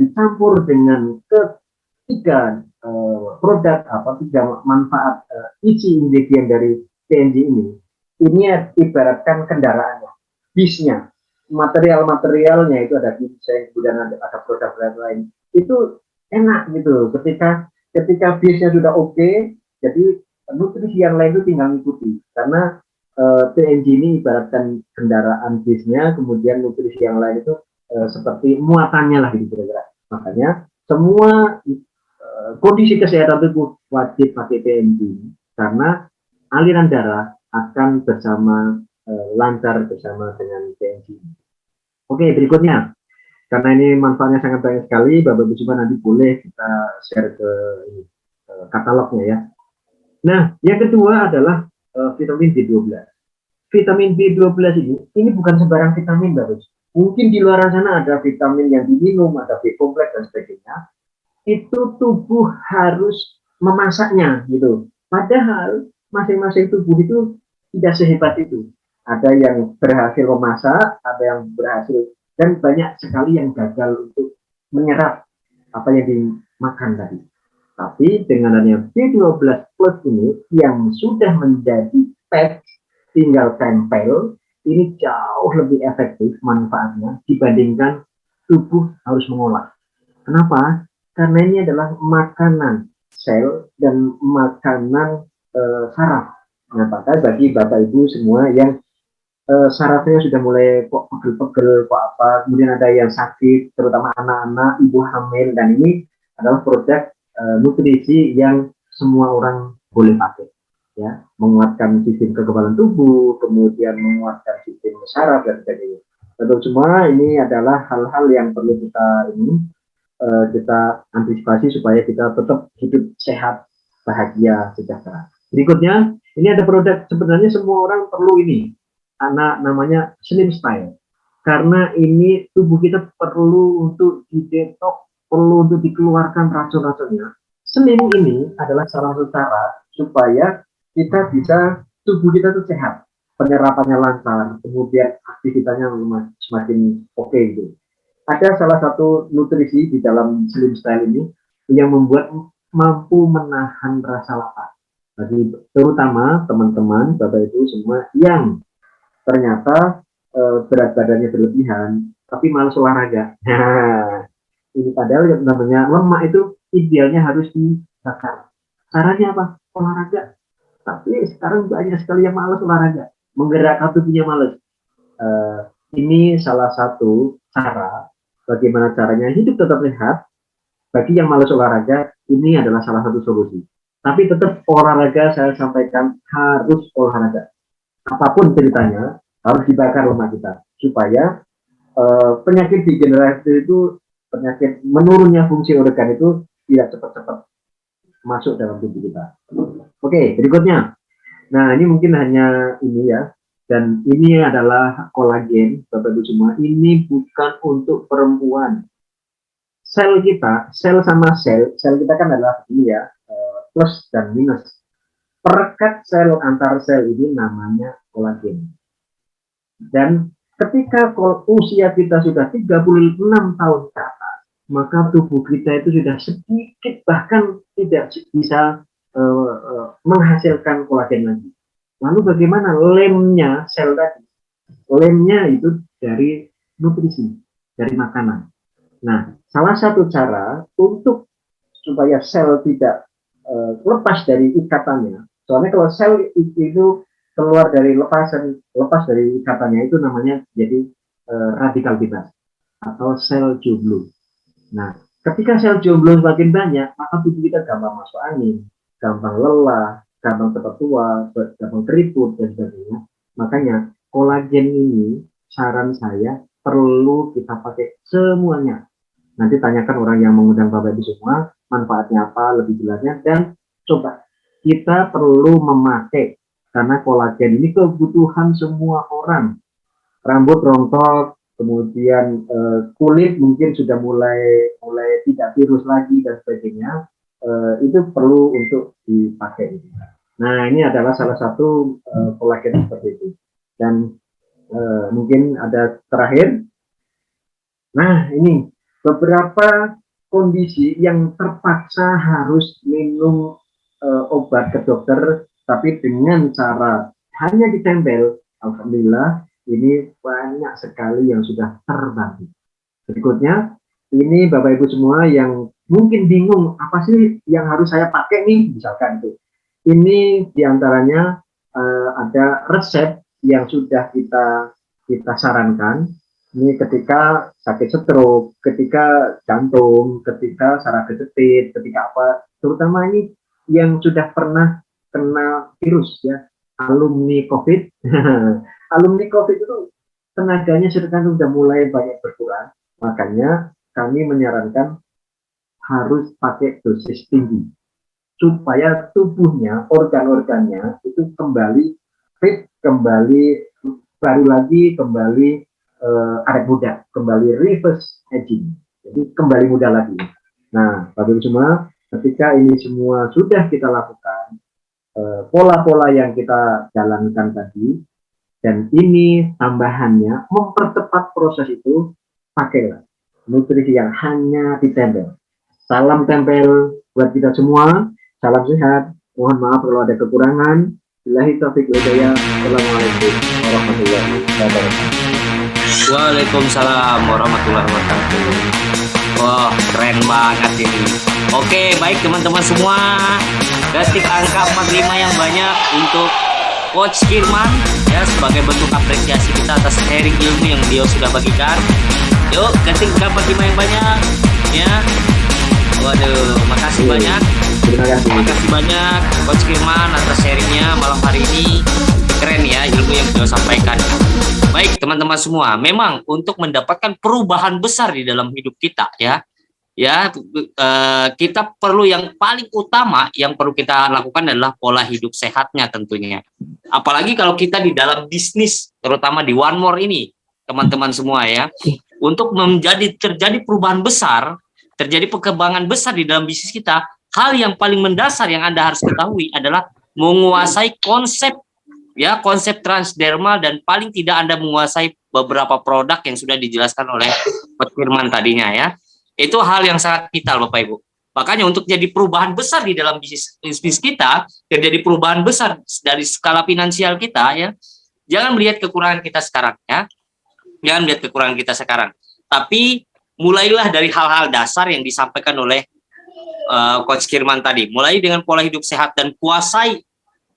dicampur dengan ketiga produk tiga manfaat isi ingredient dari PNG ini ibaratkan kendaraannya, bisnya, material-materialnya itu ada ginseng, kemudian ada produk lain. Itu enak gitu ketika bisnya sudah oke, jadi nutrisi yang lain itu tinggal ikuti karena PNG ini ibaratkan kendaraan bisnya, kemudian nutrisi yang lain itu seperti muatannya lah gitu kira-kira. Makanya semua kondisi kesehatan tubuh wajib pakai PNG karena aliran darah akan bersama lancar bersama dengan PNG. Oke, berikutnya karena ini manfaatnya sangat banyak sekali, Bapak Ibu semua nanti boleh kita share ke katalognya ya. Nah, yang kedua adalah vitamin B12. Vitamin B12 ini bukan sembarang vitamin, Bapak Ibu. Mungkin di luar sana ada vitamin yang diminum, ada B kompleks dan sebagainya. Itu tubuh harus memasaknya gitu. Padahal masing-masing tubuh itu tidak sehebat itu. Ada yang berhasil memasak, ada yang berhasil, dan banyak sekali yang gagal untuk menyerap apa yang dimakan tadi. Tapi dengan adanya B12 plus ini yang sudah menjadi PET tinggal tempel, ini jauh lebih efektif manfaatnya dibandingkan tubuh harus mengolah. Kenapa? Karena ini adalah makanan sel dan makanan saraf. Nah, maka bagi Bapak Ibu semua yang sarafnya sudah mulai kok pegel-pegel, kok apa, kemudian ada yang sakit, terutama anak-anak, ibu hamil, dan ini adalah produk nutrisi yang semua orang boleh pakai, ya, menguatkan sistem kekebalan tubuh, kemudian menguatkan sistem saraf dan sebagainya. Tentu semua ini adalah hal-hal yang perlu kita antisipasi supaya kita tetap hidup sehat, bahagia, sejahtera. Berikutnya, ini ada produk sebenarnya semua orang perlu ini, anak namanya Slim Style, karena ini tubuh kita perlu untuk didetok, perlu untuk dikeluarkan racun-racunnya. Slim ini adalah salah satu cara supaya kita bisa, tubuh kita tuh sehat, penyerapannya lancar, kemudian aktivitasnya semakin oke gitu. Ada salah satu nutrisi di dalam Slim Style ini yang membuat mampu menahan rasa lapar. Bagi terutama teman-teman, Bapak Ibu semua yang ternyata berat badannya berlebihan, tapi malas olahraga. Nah, ini padahal yang namanya lemak itu idealnya harus dibakar. Caranya apa? Olahraga. Tapi sekarang banyak sekali yang malas olahraga, menggerakkan tubuhnya malas. Ini salah satu cara bagaimana caranya hidup tetap sehat. Bagi yang malas olahraga, ini adalah salah satu solusi. Tapi tetap olahraga, saya sampaikan harus olahraga. Apapun ceritanya, harus dibakar lemak kita supaya penyakit degeneratif itu, penyakit menurunnya fungsi organ itu tidak cepat-cepat masuk dalam tubuh kita. Oke, berikutnya. Nah, ini mungkin hanya ini ya. Dan ini adalah kolagen, Bapak Ibu semua. Ini bukan untuk perempuan. Sel kita, sel sama sel kita kan adalah ini ya, plus dan minus. Perekat sel antar sel ini namanya kolagen. Dan ketika usia kita sudah 36 tahun ke atas, maka tubuh kita itu sudah sedikit bahkan tidak bisa menghasilkan kolagen lagi. Lalu bagaimana lemnya sel tadi? Lemnya itu dari nutrisi, dari makanan. Nah, salah satu cara untuk supaya sel tidak lepas dari ikatannya, soalnya kalau sel itu keluar dari lepas dari ikatannya itu namanya jadi radikal bebas atau sel jomblo. Nah, ketika sel jomblo semakin banyak, maka tubuh kita gampang masuk angin, gampang lelah, gampang cepat tua, gampang keriput dan sebagainya. Makanya kolagen ini saran saya perlu kita pakai semuanya. Nanti tanyakan orang yang mengundang Bapak Ibu semua, manfaatnya apa lebih jelasnya, dan coba kita perlu memakai, karena kolagen ini kebutuhan semua orang. Rambut rontok, kemudian kulit mungkin sudah mulai tidak virus lagi dan sebagainya, itu perlu untuk dipakai. Nah, ini adalah salah satu kolagen seperti itu. Dan mungkin ada terakhir. Nah, ini beberapa kondisi yang terpaksa harus minum obat ke dokter, tapi dengan cara hanya ditempel. Alhamdulillah, ini banyak sekali yang sudah terbantu. Berikutnya, ini Bapak Ibu semua yang mungkin bingung, apa sih yang harus saya pakai nih, misalkan itu. Ini diantaranya ada resep yang sudah kita sarankan. Ini ketika sakit stroke, ketika jantung, ketika saraf kejepit, ketika apa, terutama ini yang sudah pernah kena virus ya, alumni COVID. Alumni COVID itu tenaganya sudah mulai banyak berkurang. Makanya kami menyarankan harus pakai dosis tinggi supaya tubuhnya, organ-organnya itu kembali fit, kembali baru lagi, kembali awet muda, kembali reverse aging. Jadi kembali muda lagi. Nah, Bapak Ibu semua, ketika ini semua sudah kita lakukan, pola-pola yang kita jalankan tadi, dan ini tambahannya mempercepat proses itu, pakailah nutrisi yang hanya ditempel. Salam tempel buat kita semua. Salam sehat. Mohon maaf kalau ada kekurangan. Billahi taufiq wal hidayah. Assalamualaikum warahmatullahi wabarakatuh. Waalaikumsalam warahmatullahi wabarakatuh. Wah, keren banget ini. Oke, baik teman-teman semua. Ketik angka 45 yang banyak untuk Coach Kirman ya, sebagai bentuk apresiasi kita atas sharing ilmu yang dia sudah bagikan. Yuk, ketik angka 45 yang banyak ya. Waduh, makasih banyak. Terima kasih banyak Coach Kirman atas sharingnya malam hari ini. Keren ya ilmu yang beliau sampaikan. Baik teman-teman semua, memang untuk mendapatkan perubahan besar di dalam hidup kita ya, kita perlu yang paling utama yang perlu kita lakukan adalah pola hidup sehatnya tentunya. Apalagi kalau kita di dalam bisnis, terutama di One More ini, teman-teman semua ya, untuk terjadi perubahan besar, terjadi perkembangan besar di dalam bisnis kita, hal yang paling mendasar yang Anda harus ketahui adalah menguasai konsep transdermal, dan paling tidak Anda menguasai beberapa produk yang sudah dijelaskan oleh Pak Firman tadinya ya. Itu hal yang sangat vital Bapak Ibu. Makanya untuk jadi perubahan besar di dalam bisnis kita, terjadi perubahan besar dari skala finansial kita ya, jangan melihat kekurangan kita sekarang ya. Jangan melihat kekurangan kita sekarang. Tapi mulailah dari hal-hal dasar yang disampaikan oleh Coach Kirman tadi. Mulai dengan pola hidup sehat dan kuasai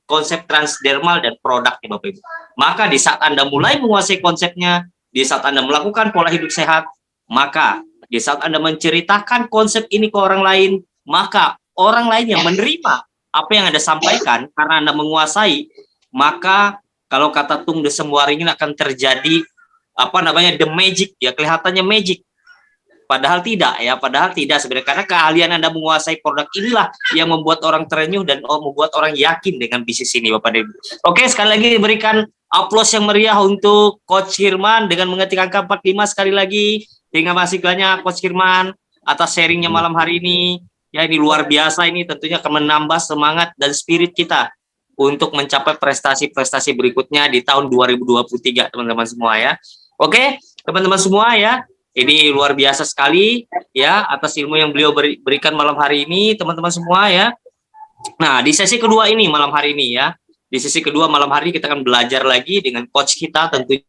konsep transdermal dan produknya Bapak Ibu. Maka di saat Anda mulai menguasai konsepnya, di saat Anda melakukan pola hidup sehat, maka di saat Anda menceritakan konsep ini ke orang lain, maka orang lain yang menerima apa yang Anda sampaikan karena Anda menguasai, maka kalau kata Tung Desem Waringin akan terjadi the magic ya, kelihatannya magic. Padahal tidak sebenarnya, karena keahlian Anda menguasai produk inilah yang membuat orang terenyuh dan membuat orang yakin dengan bisnis ini Bapak dan Ibu. Oke, sekali lagi berikan aplaus yang meriah untuk Coach Kirman dengan mengetik angka 45 sekali lagi. Terima kasih banyak Coach Kirman atas sharingnya malam hari ini. Ya, ini luar biasa, ini tentunya akan menambah semangat dan spirit kita untuk mencapai prestasi-prestasi berikutnya di tahun 2023 teman-teman semua ya. Oke, teman-teman semua ya. Ini luar biasa sekali ya atas ilmu yang beliau berikan malam hari ini teman-teman semua ya. Nah, di sesi kedua ini malam hari ini ya. Di sesi kedua malam hari kita akan belajar lagi dengan coach kita tentunya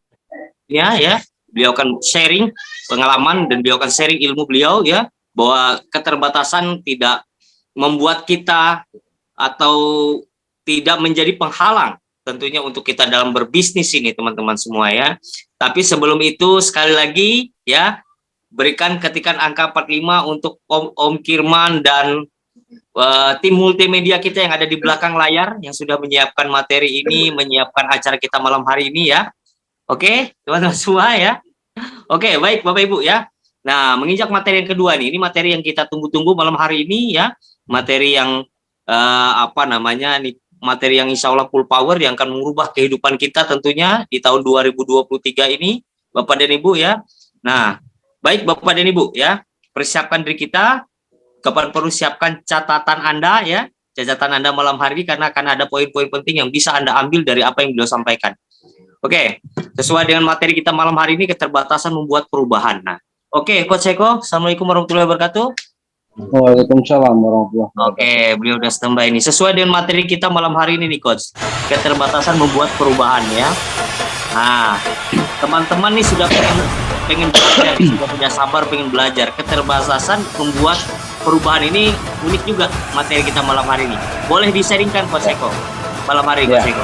ya. Beliau akan sharing pengalaman dan beliau akan sharing ilmu beliau ya, bahwa keterbatasan tidak membuat kita atau tidak menjadi penghalang tentunya untuk kita dalam berbisnis ini teman-teman semua ya. Tapi sebelum itu sekali lagi ya, berikan ketikan angka 45 untuk Om Kirman dan tim multimedia kita yang ada di belakang layar yang sudah menyiapkan materi ini, menyiapkan acara kita malam hari ini ya. Oke, teman-teman semua ya. Oke, baik Bapak Ibu ya. Nah, menginjak materi yang kedua nih, ini materi yang kita tunggu-tunggu malam hari ini ya. Materi yang materi yang insya Allah full power yang akan mengubah kehidupan kita tentunya di tahun 2023 ini Bapak dan Ibu ya. Nah, baik Bapak dan Ibu ya, persiapkan diri kita, kapan perlu siapkan catatan Anda ya, catatan Anda malam hari ini karena akan ada poin-poin penting yang bisa Anda ambil dari apa yang beliau sampaikan. Oke, sesuai dengan materi kita malam hari ini, keterbatasan membuat perubahan. Nah, oke, Coach Eko, Assalamualaikum warahmatullahi wabarakatuh. Waalaikumsalam warahmatullahi wabarakatuh. Oke, beliau udah standby ini. Sesuai dengan materi kita malam hari ini nih Coach, keterbatasan membuat perubahan ya. Nah, teman-teman nih sudah pengen belajar, sudah punya sabar pengen belajar. Keterbatasan membuat perubahan ini unik juga materi kita malam hari ini. Boleh di-sharingkan Coach Eko malam hari Coach Eko.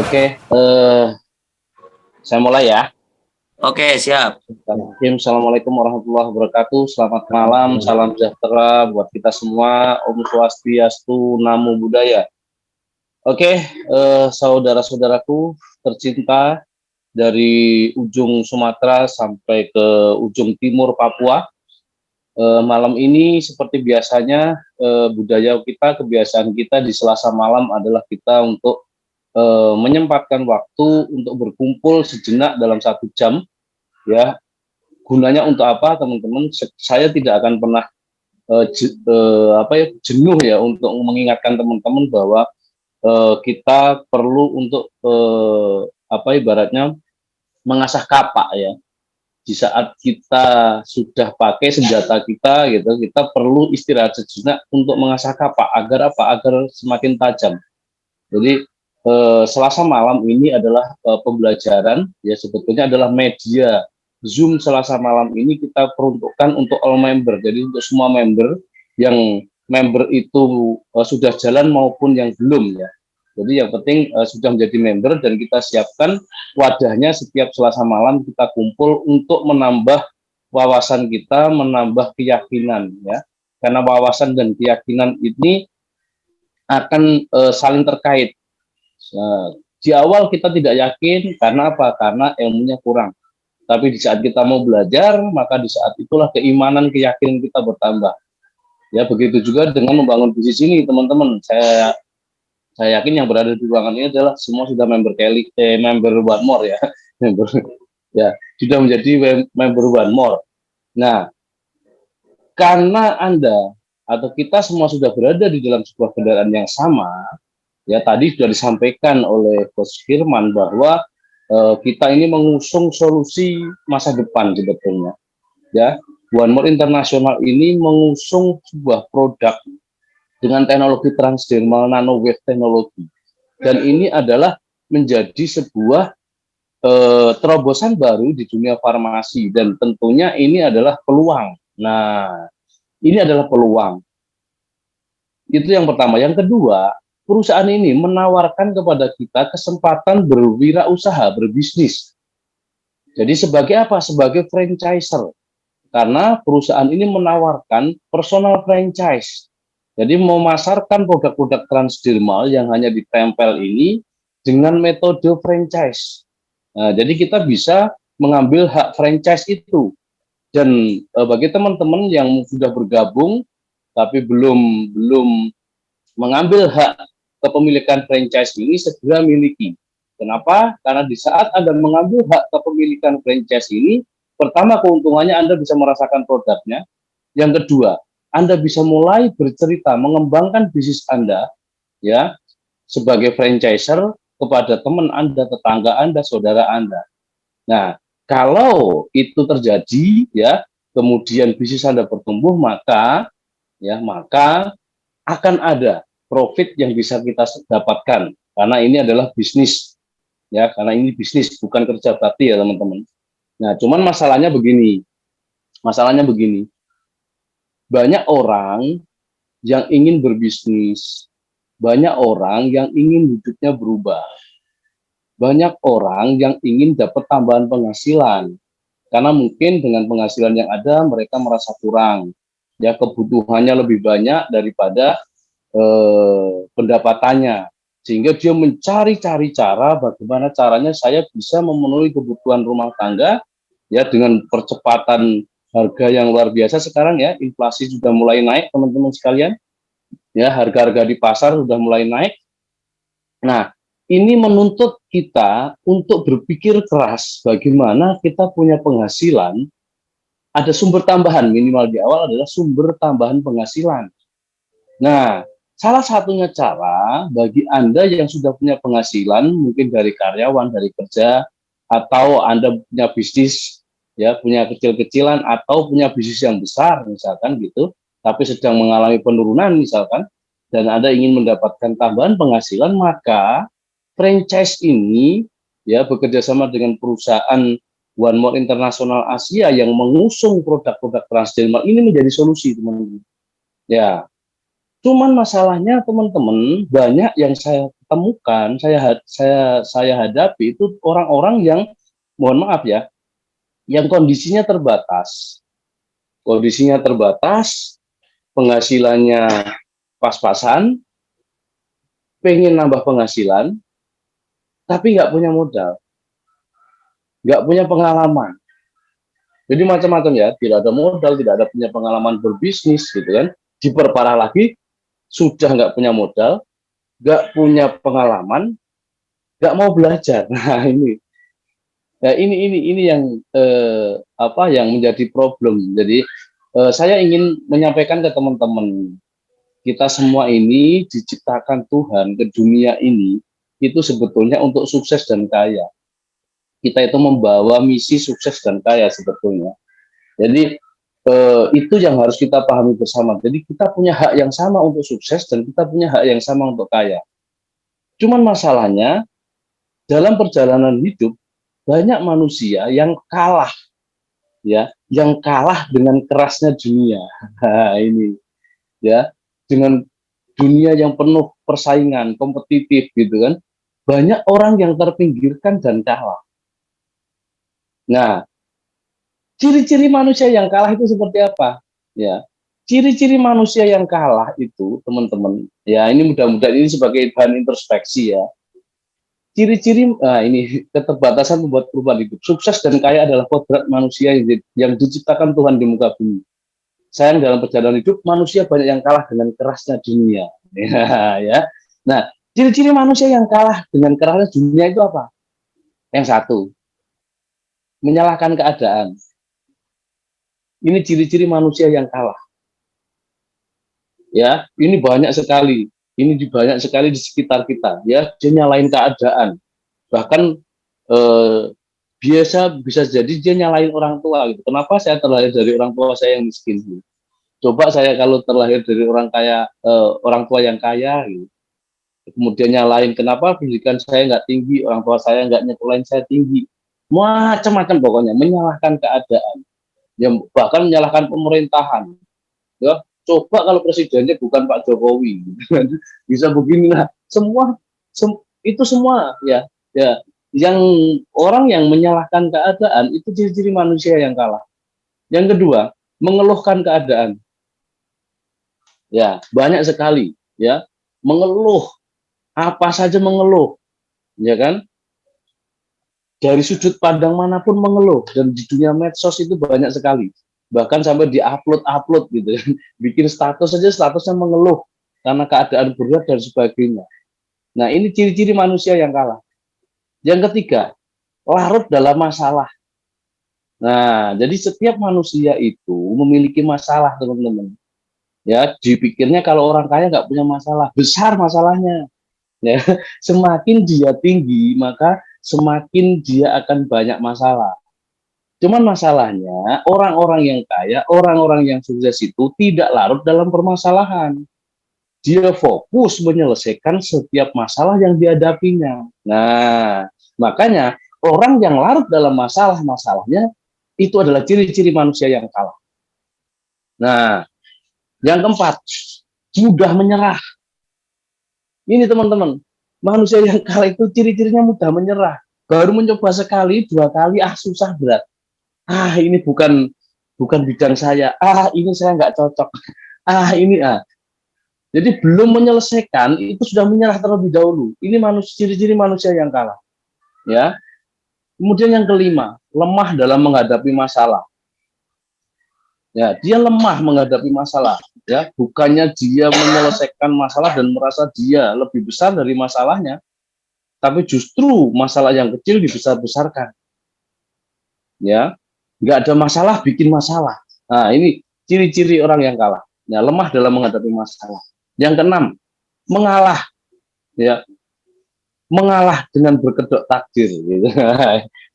Oke, saya mulai ya. Oke, siap. Assalamualaikum warahmatullahi wabarakatuh. Selamat malam, salam sejahtera buat kita semua. Om Swastiastu, Namo Buddhaya. Oke, saudara-saudaraku tercinta dari ujung Sumatera sampai ke ujung timur Papua. Malam ini seperti biasanya, budaya kita, kebiasaan kita di Selasa malam adalah kita untuk menyempatkan waktu untuk berkumpul sejenak dalam 1 jam, ya. Gunanya untuk apa, teman-teman? Saya tidak akan pernah jenuh ya untuk mengingatkan teman-teman bahwa kita perlu untuk ibaratnya mengasah kapak ya. Di saat kita sudah pakai senjata kita gitu, kita perlu istirahat sejenak untuk mengasah kapak agar apa? Agar semakin tajam. Jadi Selasa malam ini adalah pembelajaran, ya sebetulnya adalah media. Zoom Selasa malam ini kita peruntukkan untuk all member, jadi untuk semua member, yang member itu sudah jalan maupun yang belum ya. Jadi yang penting sudah menjadi member, dan kita siapkan wadahnya setiap Selasa malam kita kumpul untuk menambah wawasan kita, menambah keyakinan ya. Karena wawasan dan keyakinan ini akan saling terkait. Di awal kita tidak yakin karena apa? Karena ilmunya kurang. Tapi di saat kita mau belajar, maka di saat itulah keimanan, keyakinan kita bertambah. Ya, begitu juga dengan membangun bisnis ini, teman-teman. Saya yakin yang berada di ruangan ini adalah semua sudah member member One More ya. Member ya, sudah menjadi member One More. Nah, karena Anda atau kita semua sudah berada di dalam sebuah kendaraan yang sama, ya tadi sudah disampaikan oleh Coach Firman bahwa kita ini mengusung solusi masa depan sebetulnya. Ya, One More International ini mengusung sebuah produk dengan teknologi transdermal nanowave teknologi, dan ini adalah menjadi sebuah terobosan baru di dunia farmasi, dan tentunya ini adalah peluang. Nah, ini adalah peluang. Itu yang pertama. Yang kedua, perusahaan ini menawarkan kepada kita kesempatan berwirausaha, berbisnis. Jadi sebagai apa? Sebagai franchiser. Karena perusahaan ini menawarkan personal franchise. Jadi memasarkan produk-produk transdermal yang hanya ditempel ini dengan metode franchise. Nah, jadi kita bisa mengambil hak franchise itu. Dan bagi teman-teman yang sudah bergabung tapi belum mengambil hak kepemilikan franchise ini, segera miliki. Kenapa? Karena di saat Anda mengambil hak kepemilikan franchise ini, pertama keuntungannya Anda bisa merasakan produknya. Yang kedua, Anda bisa mulai bercerita mengembangkan bisnis Anda ya sebagai franchiser kepada teman Anda, tetangga Anda, saudara Anda. Nah, kalau itu terjadi ya, kemudian bisnis Anda bertumbuh, maka akan ada profit yang bisa kita dapatkan, karena ini adalah bisnis ya, karena ini bisnis bukan kerja bakti ya teman-teman. Nah, cuman masalahnya begini, banyak orang yang ingin berbisnis, banyak orang yang ingin hidupnya berubah, banyak orang yang ingin dapat tambahan penghasilan, karena mungkin dengan penghasilan yang ada mereka merasa kurang, ya kebutuhannya lebih banyak daripada pendapatannya, sehingga dia mencari-cari cara bagaimana caranya saya bisa memenuhi kebutuhan rumah tangga ya dengan percepatan harga yang luar biasa sekarang ya, inflasi sudah mulai naik teman-teman sekalian ya, harga-harga di pasar sudah mulai naik. Nah, ini menuntut kita untuk berpikir keras bagaimana kita punya penghasilan, ada sumber tambahan, minimal di awal adalah sumber tambahan penghasilan. Nah, salah satunya cara bagi Anda yang sudah punya penghasilan, mungkin dari karyawan, dari kerja, atau Anda punya bisnis, ya punya kecil-kecilan, atau punya bisnis yang besar, misalkan gitu, tapi sedang mengalami penurunan misalkan, dan Anda ingin mendapatkan tambahan penghasilan, maka franchise ini ya bekerja sama dengan perusahaan One More International Asia yang mengusung produk-produk transdermal ini menjadi solusi, teman-teman. Ya, cuman masalahnya teman-teman, banyak yang saya temukan, saya hadapi itu orang-orang yang, mohon maaf ya, yang kondisinya terbatas. Kondisinya terbatas, penghasilannya pas-pasan, pengen nambah penghasilan, tapi nggak punya modal. nggak punya pengalaman. Jadi macam-macam ya, tidak ada modal, tidak ada punya pengalaman berbisnis gitu kan. Diperparah lagi, sudah nggak punya modal, nggak punya pengalaman, nggak mau belajar. Nah ini, ya ini yang apa yang menjadi problem. Jadi saya ingin menyampaikan ke teman-teman, kita semua ini diciptakan Tuhan ke dunia ini itu sebetulnya untuk sukses dan kaya. Kita itu membawa misi sukses dan kaya sebetulnya. Jadi itu yang harus kita pahami bersama. Jadi kita punya hak yang sama untuk sukses dan kita punya hak yang sama untuk kaya. Cuman masalahnya dalam perjalanan hidup banyak manusia yang kalah, ya, yang kalah dengan kerasnya dunia. Nah, ini, ya, dengan dunia yang penuh persaingan, kompetitif, gitu kan. Banyak orang yang terpinggirkan dan kalah. Nah, ciri-ciri manusia yang kalah itu seperti apa? Ya, ciri-ciri manusia yang kalah itu, teman-teman, ya ini mudah-mudahan ini sebagai bahan introspeksi ya. Ciri-ciri, nah ini keterbatasan membuat perubahan hidup. Sukses dan kaya adalah kodrat manusia yang diciptakan Tuhan di muka bumi. Sayang dalam perjalanan hidup manusia banyak yang kalah dengan kerasnya dunia. Ya. Nah, ciri-ciri manusia yang kalah dengan kerasnya dunia itu apa? Yang satu, menyalahkan keadaan. Ini ciri-ciri manusia yang kalah. Ya, ini banyak sekali. Ini banyak sekali di sekitar kita. Ya, dia nyalain keadaan. Bahkan biasa bisa jadi dia nyalain orang tua. Gitu. Kenapa saya terlahir dari orang tua saya yang miskin? Gitu. Coba saya kalau terlahir dari orang kaya, orang tua yang kaya, gitu. Kemudian nyalain kenapa pendidikan saya nggak tinggi, orang tua saya nggak nyekolahin saya tinggi, macam-macam pokoknya menyalahkan keadaan. Yang bahkan menyalahkan pemerintahan. Ya, coba kalau presidennya bukan Pak Jokowi, bisa begini lah. Semua itu semua ya yang orang yang menyalahkan keadaan itu ciri-ciri manusia yang kalah. Yang kedua, mengeluhkan keadaan. Ya, banyak sekali ya, mengeluh, apa saja mengeluh, ya kan? Dari sudut pandang manapun mengeluh, dan di dunia medsos itu banyak sekali. Bahkan sampai di-upload gitu kan. Bikin status saja statusnya mengeluh karena keadaan berat dan sebagainya. Nah, ini ciri-ciri manusia yang kalah. Yang ketiga, larut dalam masalah. Nah, jadi setiap manusia itu memiliki masalah, teman-teman. Ya, dipikirnya kalau orang kaya nggak punya masalah, besar masalahnya. Ya, semakin dia tinggi, maka semakin dia akan banyak masalah. Cuman masalahnya, orang-orang yang kaya, orang-orang yang sukses itu tidak larut dalam permasalahan. Dia fokus menyelesaikan setiap masalah yang dihadapinya. Nah, makanya orang yang larut dalam masalah-masalahnya itu adalah ciri-ciri manusia yang kalah. Nah, yang keempat, mudah menyerah. Ini teman-teman, manusia yang kalah itu ciri-cirinya mudah menyerah. Baru mencoba sekali, dua kali, susah berat. Ini bukan bidang saya. Ini saya nggak cocok. Ini. Jadi belum menyelesaikan itu sudah menyerah terlebih dahulu. Ini ciri-ciri manusia yang kalah. Ya. Kemudian yang kelima, lemah dalam menghadapi masalah. Ya, dia lemah menghadapi masalah. Ya, bukannya dia menyelesaikan masalah dan merasa dia lebih besar dari masalahnya, tapi justru masalah yang kecil dibesar-besarkan. Ya, nggak ada masalah bikin masalah. Nah, ini ciri-ciri orang yang kalah. Ya, lemah dalam menghadapi masalah. Yang keenam, mengalah. Ya, mengalah dengan berkedok takdir. Gitu.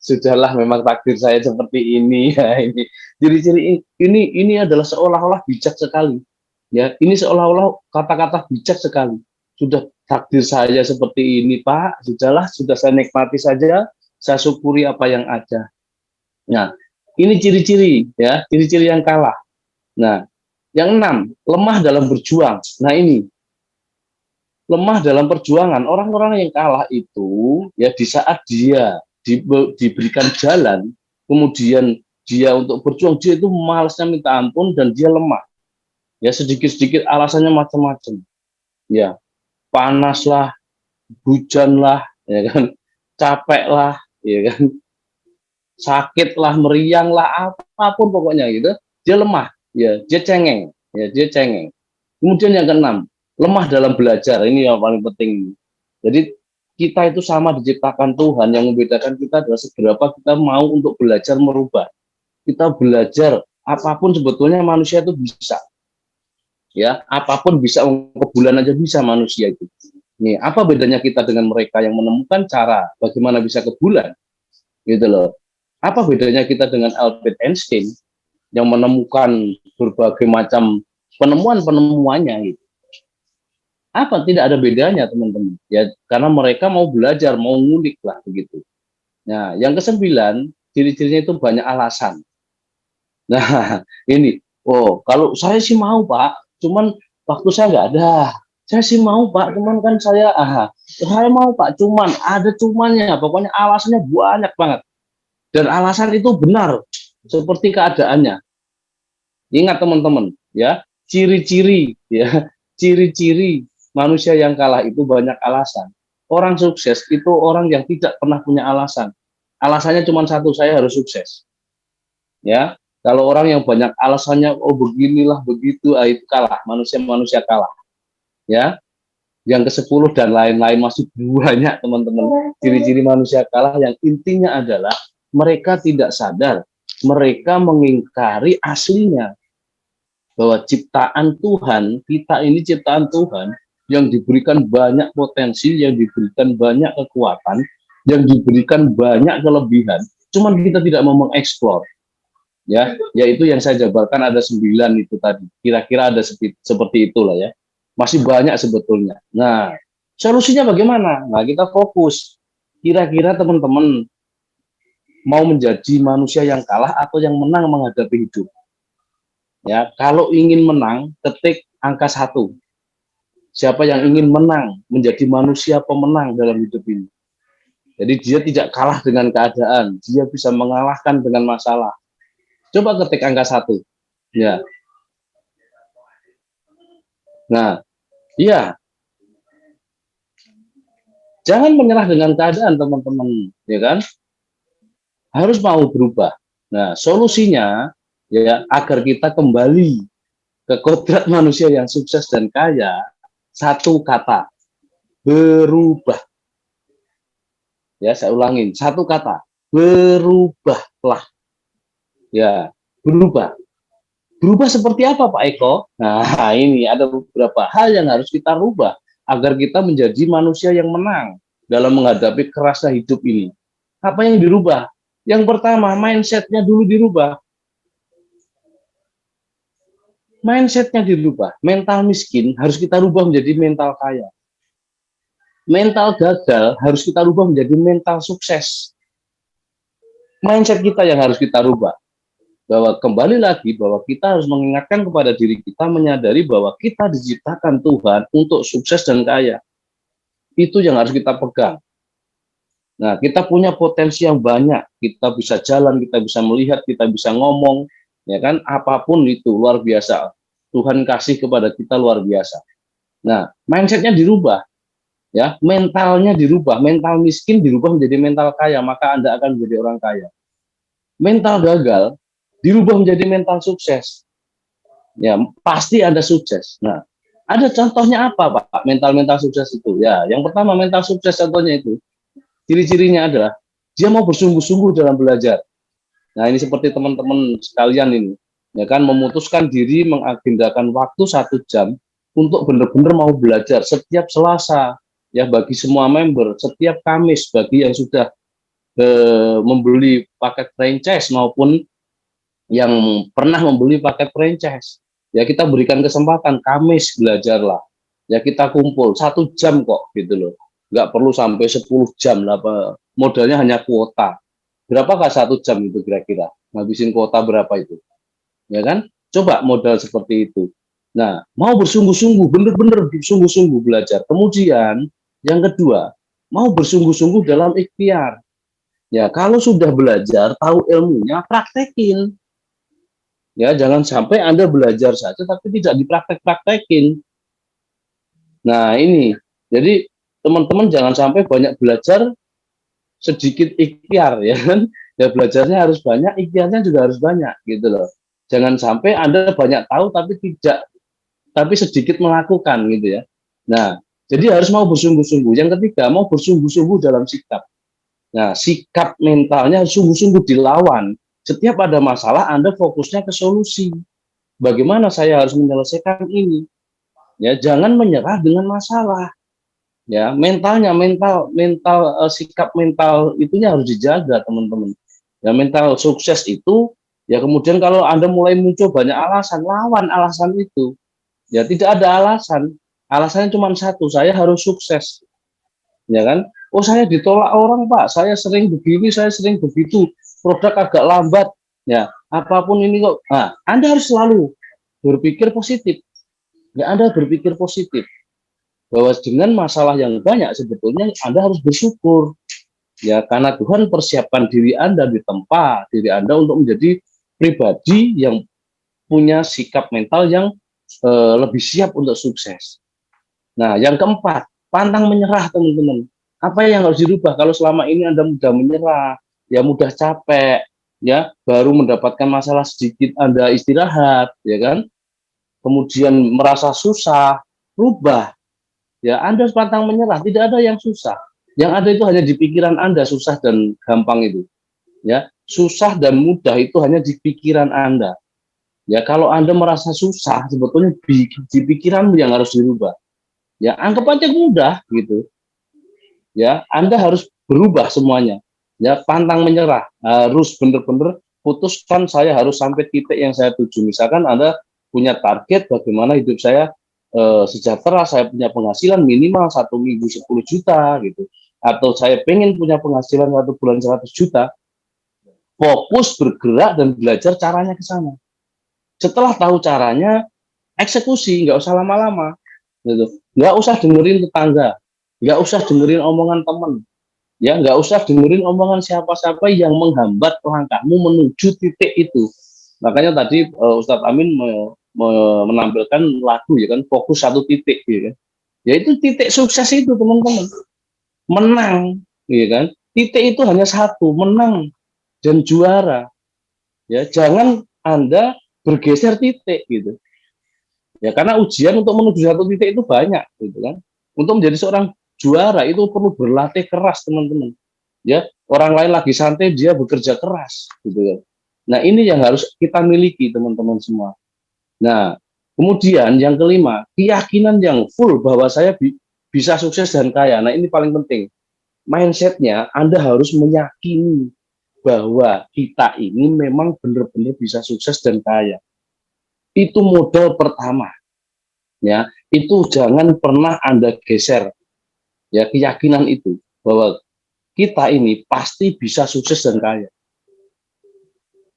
Sudahlah, memang takdir saya seperti ini. Ya, ini ciri-ciri ini adalah seolah-olah bijak sekali. Ya, ini seolah-olah kata-kata bijak sekali. Sudah takdir saya seperti ini, Pak. Sudahlah, sudah saya nikmati saja. Saya syukuri apa yang ada. Nah, ini ciri-ciri ya, ciri-ciri yang kalah. Nah, yang enam, lemah dalam berjuang. Nah, ini lemah dalam perjuangan. Orang-orang yang kalah itu ya di saat dia diberikan jalan, kemudian dia untuk berjuang, dia itu malasnya minta ampun dan dia lemah. Ya, sedikit-sedikit alasannya macam-macam. Ya, panas lah, hujan lah, ya kan, capek lah, ya kan. sakit lah, meriang lah, apapun pokoknya gitu, dia lemah, ya, dia cengeng, ya, dia cengeng. Kemudian yang keenam, lemah dalam belajar. Ini yang paling penting. Jadi kita itu sama diciptakan Tuhan, yang membedakan kita adalah seberapa kita mau untuk belajar merubah. Kita belajar apapun sebetulnya manusia itu bisa. Ya, apapun bisa, ke bulan aja bisa manusia itu. Nih, apa bedanya kita dengan mereka yang menemukan cara bagaimana bisa ke bulan? Gitu loh. Apa bedanya kita dengan Albert Einstein yang menemukan berbagai macam penemuan-penemuannya gitu. Apa, tidak ada bedanya teman-teman, ya, karena mereka mau belajar, mau ngulik lah begitu. Nah, yang kesembilan, ciri-cirinya itu banyak alasan. Nah, ini, oh, kalau saya sih mau Pak, cuman waktu saya nggak ada. Saya sih mau Pak, cuman kan saya mau Pak, cuman ada cumannya, pokoknya alasannya banyak banget. Dan alasan itu benar, seperti keadaannya. Ingat teman-teman, ya, ciri-ciri, ya, ciri-ciri manusia yang kalah itu banyak alasan. Orang sukses itu orang yang tidak pernah punya alasan. Alasannya cuma satu, saya harus sukses. Ya, kalau orang yang banyak alasannya, oh beginilah begitu, itu kalah, manusia kalah. Ya, yang ke-10 dan lain-lain masih banyak teman-teman. Ciri-ciri manusia kalah yang intinya adalah mereka tidak sadar, mereka mengingkari aslinya, bahwa ciptaan Tuhan, kita ini ciptaan Tuhan yang diberikan banyak potensi, yang diberikan banyak kekuatan, yang diberikan banyak kelebihan, cuman kita tidak mau mengeksplor. Ya, yaitu yang saya jabarkan ada 9 itu tadi. Kira-kira ada seperti itulah ya. Masih banyak sebetulnya. Nah, solusinya bagaimana? Nah, kita fokus. Kira-kira teman-teman mau menjadi manusia yang kalah atau yang menang menghadapi hidup? Ya, kalau ingin menang, ketik angka 1. Siapa yang ingin menang, menjadi manusia pemenang dalam hidup ini? Jadi dia tidak kalah dengan keadaan, dia bisa mengalahkan dengan masalah. Coba ketik angka 1. Ya. Nah, iya. Jangan menyerah dengan keadaan, teman-teman, ya kan? Harus mau berubah. Nah, solusinya ya agar kita kembali ke kodrat manusia yang sukses dan kaya, satu kata, berubah. Ya, saya ulangin, satu kata, berubahlah. Ya, berubah. Berubah seperti apa Pak Eko? Nah, ini ada beberapa hal yang harus kita rubah agar kita menjadi manusia yang menang dalam menghadapi kerasnya hidup ini. Apa yang dirubah? Yang pertama, mindsetnya dulu dirubah. Mindsetnya dirubah. Mental miskin harus kita rubah menjadi mental kaya. Mental gagal harus kita rubah menjadi mental sukses. Mindset kita yang harus kita rubah. Bahwa kembali lagi bahwa kita harus mengingatkan kepada diri kita, menyadari bahwa kita diciptakan Tuhan untuk sukses dan kaya. Itu yang harus kita pegang. Nah, kita punya potensi yang banyak. Kita bisa jalan, kita bisa melihat, kita bisa ngomong, ya kan? Apapun itu luar biasa. Tuhan kasih kepada kita luar biasa. Nah, mindsetnya dirubah, ya, mentalnya dirubah. Mental miskin dirubah menjadi mental kaya, maka Anda akan menjadi orang kaya. Mental gagal dirubah menjadi mental sukses. Ya, pasti Anda sukses. Nah, ada contohnya apa, Pak? Mental-mental sukses itu. Ya, yang pertama mental sukses contohnya itu. Ciri-cirinya adalah dia mau bersungguh-sungguh dalam belajar. Nah, ini seperti teman-teman sekalian ini, ya kan, memutuskan diri mengagendakan waktu 1 jam untuk benar-benar mau belajar setiap Selasa, ya, bagi semua member, setiap Kamis bagi yang sudah membeli paket franchise maupun yang pernah membeli paket franchise. Ya, kita berikan kesempatan Kamis belajarlah. Ya, kita kumpul 1 jam kok gitu loh. Nggak perlu sampai 10 jam lah, modalnya hanya kuota. Berapakah 1 jam itu kira-kira? Ngabisin kuota berapa itu? Ya kan? Coba modal seperti itu. Nah, mau bersungguh-sungguh, benar-benar bersungguh-sungguh belajar. Kemudian, yang kedua, mau bersungguh-sungguh dalam ikhtiar. Ya, kalau sudah belajar, tahu ilmunya, praktekin. Ya, jangan sampai Anda belajar saja, tapi tidak dipraktek-praktekin. Nah, ini. Jadi, teman-teman jangan sampai banyak belajar sedikit ikhtiar, ya kan? Ya belajarnya harus banyak, ikhtiarnya juga harus banyak gitu loh. Jangan sampai Anda banyak tahu tapi sedikit melakukan gitu ya. Nah, jadi harus mau bersungguh-sungguh. Yang ketiga, mau bersungguh-sungguh dalam sikap. Nah, sikap mentalnya harus sungguh-sungguh dilawan. Setiap ada masalah, Anda fokusnya ke solusi. Bagaimana saya harus menyelesaikan ini? Ya, jangan menyerah dengan masalah. Ya, sikap mental itunya harus dijaga, teman-teman. Ya, mental sukses itu, ya kemudian kalau Anda mulai muncul banyak alasan, lawan alasan itu. Ya, tidak ada alasan. Alasannya cuma satu, saya harus sukses. Ya kan? Oh, saya ditolak orang, Pak. Saya sering begini, saya sering begitu. Produk agak lambat. Ya, apapun ini kok. Nah, Anda harus selalu berpikir positif. Ya, Anda berpikir positif. Bahwa dengan masalah yang banyak sebetulnya Anda harus bersyukur. Ya, karena Tuhan persiapkan diri Anda di tempat, diri Anda untuk menjadi pribadi yang punya sikap mental yang lebih siap untuk sukses. Nah, yang keempat, pantang menyerah, teman-teman. Apa yang harus dirubah kalau selama ini Anda mudah menyerah, ya mudah capek, ya baru mendapatkan masalah sedikit Anda istirahat, ya kan? Kemudian merasa susah, rubah. Ya, Anda harus pantang menyerah, tidak ada yang susah. Yang ada itu hanya di pikiran Anda, susah dan gampang itu. Ya, susah dan mudah itu hanya di pikiran Anda. Ya, kalau Anda merasa susah, sebetulnya di pikiranmu yang harus dirubah. Ya, anggap aja mudah gitu. Ya, Anda harus berubah semuanya. Ya, pantang menyerah, harus benar-benar putuskan saya harus sampai titik yang saya tuju. Misalkan Anda punya target bagaimana hidup saya sejahtera, saya punya penghasilan minimal 1 minggu 10 juta gitu, atau saya pengen punya penghasilan 1 bulan 100 juta, fokus bergerak dan belajar caranya ke sana. Setelah tahu caranya, eksekusi, nggak usah lama-lama, gitu. Nggak usah dengerin tetangga, nggak usah dengerin omongan teman, ya nggak usah dengerin omongan siapa-siapa yang menghambat langkahmu menuju titik itu. Makanya tadi Ustadz Amin menampilkan lagu ya kan, fokus satu titik ya kan. Ya itu titik sukses itu, teman-teman. Menang, ya kan. Titik itu hanya satu, menang dan juara. Ya, jangan Anda bergeser titik gitu. Ya, karena ujian untuk menuju satu titik itu banyak gitu kan. Untuk menjadi seorang juara itu perlu berlatih keras, teman-teman. Ya, orang lain lagi santai, dia bekerja keras gitu kan. Nah, ini yang harus kita miliki, teman-teman semua. Nah, kemudian yang kelima, keyakinan yang full bahwa saya bisa sukses dan kaya. Nah, ini paling penting. Mindsetnya Anda harus meyakini bahwa kita ini memang benar-benar bisa sukses dan kaya. Itu modal pertama. Ya, itu jangan pernah Anda geser. Ya, keyakinan itu bahwa kita ini pasti bisa sukses dan kaya.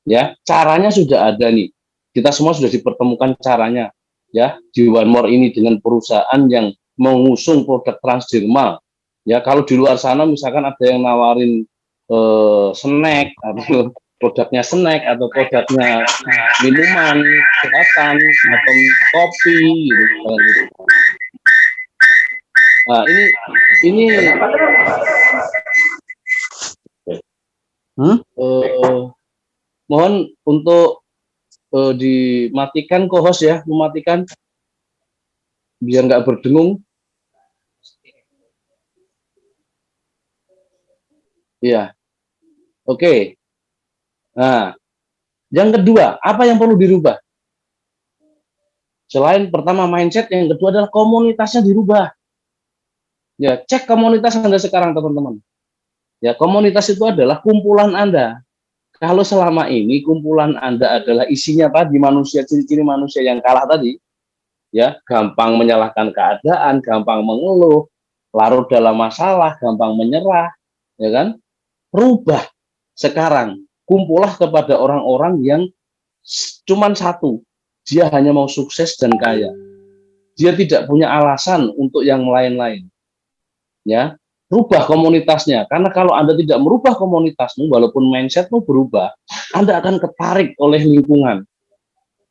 Ya, caranya sudah ada nih. Kita semua sudah dipertemukan caranya. Ya, di One More ini dengan perusahaan yang mengusung produk transdermal. Ya, kalau di luar sana misalkan ada yang nawarin snack atau produknya snack atau produknya minuman kesehatan atau kopi gitu. Nah, ini mohon untuk dimatikan co-host ya, mematikan biar nggak berdengung. Iya, oke. Nah, yang kedua, apa yang perlu dirubah? Selain pertama mindset, yang kedua adalah komunitasnya dirubah. Ya, cek komunitas Anda sekarang, teman-teman. Ya, komunitas itu adalah kumpulan Anda. Kalau selama ini kumpulan Anda adalah isinya tadi manusia, ciri-ciri manusia yang kalah tadi, ya, gampang menyalahkan keadaan, gampang mengeluh, larut dalam masalah, gampang menyerah, ya kan? Rubah sekarang, kumpullah kepada orang-orang yang cuman satu, dia hanya mau sukses dan kaya. Dia tidak punya alasan untuk yang lain-lain. Ya, rubah komunitasnya. Karena kalau Anda tidak merubah komunitasmu, walaupun mindsetmu berubah, Anda akan ketarik oleh lingkungan.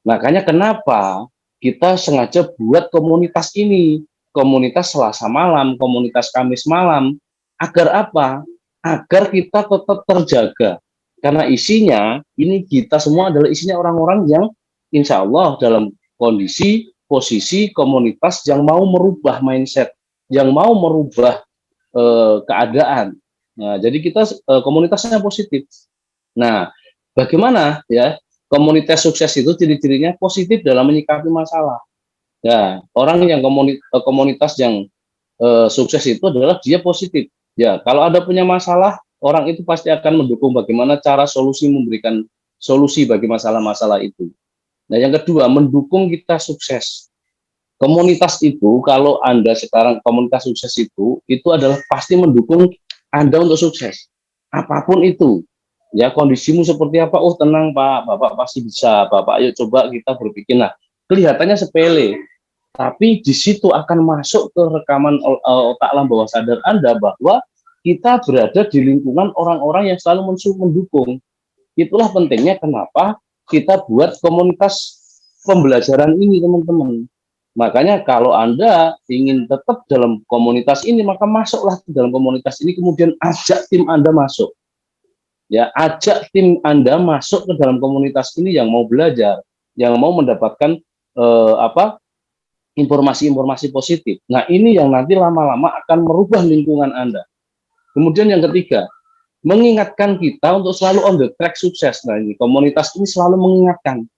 Makanya kenapa kita sengaja buat komunitas ini, komunitas Selasa malam, komunitas Kamis malam, agar apa? Agar kita tetap terjaga. Karena isinya ini kita semua adalah isinya orang-orang yang insya Allah dalam kondisi posisi komunitas yang mau merubah mindset, yang mau merubah keadaan. Nah, jadi kita komunitasnya positif. Nah, bagaimana ya komunitas sukses itu ciri-cirinya positif dalam menyikapi masalah. Ya, orang yang komunitas yang sukses itu adalah dia positif. Ya, kalau ada punya masalah, orang itu pasti akan mendukung bagaimana cara solusi memberikan solusi bagi masalah-masalah itu. Nah, yang kedua, mendukung kita sukses. Komunitas itu, kalau Anda sekarang komunitas sukses itu adalah pasti mendukung Anda untuk sukses. Apapun itu. Ya, kondisimu seperti apa? Oh, tenang Pak, Bapak pasti bisa. Bapak, ayo coba kita berpikir. Nah, kelihatannya sepele, tapi di situ akan masuk ke rekaman otak alam bawah sadar Anda bahwa kita berada di lingkungan orang-orang yang selalu mendukung. Itulah pentingnya kenapa kita buat komunitas pembelajaran ini, teman-teman. Makanya kalau Anda ingin tetap dalam komunitas ini, maka masuklah ke dalam komunitas ini, kemudian ajak tim Anda masuk. Ya, ajak tim Anda masuk ke dalam komunitas ini yang mau belajar, yang mau mendapatkan informasi-informasi positif. Nah, ini yang nanti lama-lama akan merubah lingkungan Anda. Kemudian yang ketiga, mengingatkan kita untuk selalu on the track sukses. Nah, ini komunitas ini selalu mengingatkan.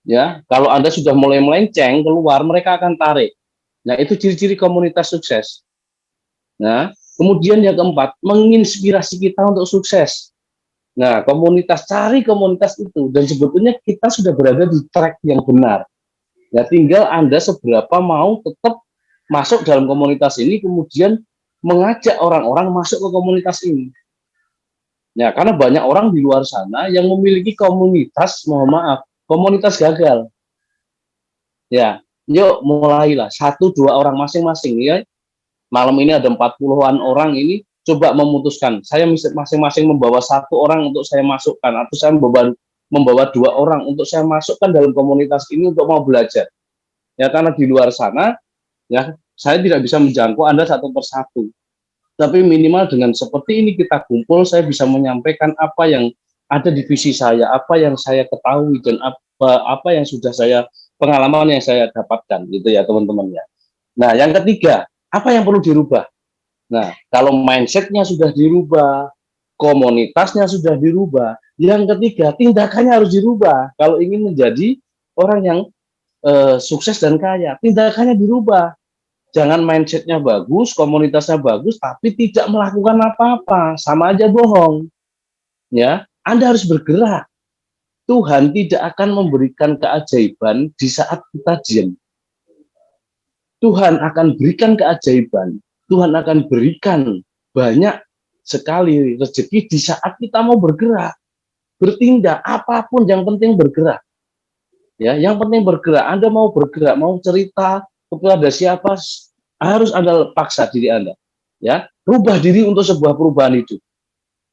Ya, kalau Anda sudah mulai melenceng keluar, mereka akan tarik. Nah, itu ciri-ciri komunitas sukses. Nah, kemudian yang keempat, menginspirasi kita untuk sukses. Nah, cari komunitas itu, dan sebetulnya kita sudah berada di track yang benar. Ya, tinggal Anda seberapa mau tetap masuk dalam komunitas ini, kemudian mengajak orang-orang masuk ke komunitas ini. Ya, karena banyak orang di luar sana yang memiliki komunitas, mohon maaf, komunitas gagal. Ya, yuk mulailah 1-2 orang masing-masing ya. Malam ini ada 40-an orang ini coba memutuskan. Saya masing-masing membawa 1 orang untuk saya masukkan, atau saya membawa 2 orang untuk saya masukkan dalam komunitas ini untuk mau belajar. Ya, karena di luar sana ya saya tidak bisa menjangkau Anda satu persatu. Tapi minimal dengan seperti ini kita kumpul, saya bisa menyampaikan apa yang ada di visi saya, apa yang saya ketahui, dan apa yang sudah saya pengalaman yang saya dapatkan, gitu ya teman-teman ya. Nah, yang ketiga, apa yang perlu dirubah? Nah, kalau mindsetnya sudah dirubah, komunitasnya sudah dirubah, yang ketiga, tindakannya harus dirubah. Kalau ingin menjadi orang yang sukses dan kaya, tindakannya dirubah. Jangan mindsetnya bagus, komunitasnya bagus, tapi tidak melakukan apa-apa, sama aja bohong. Ya, Anda harus bergerak. Tuhan tidak akan memberikan keajaiban di saat kita diam. Tuhan akan berikan keajaiban. Tuhan akan berikan banyak sekali rezeki di saat kita mau bergerak, bertindak, apapun yang penting bergerak. Ya, yang penting bergerak. Anda mau bergerak, mau cerita kepada siapa, harus Anda paksa diri Anda. Ya, rubah diri untuk sebuah perubahan hidup.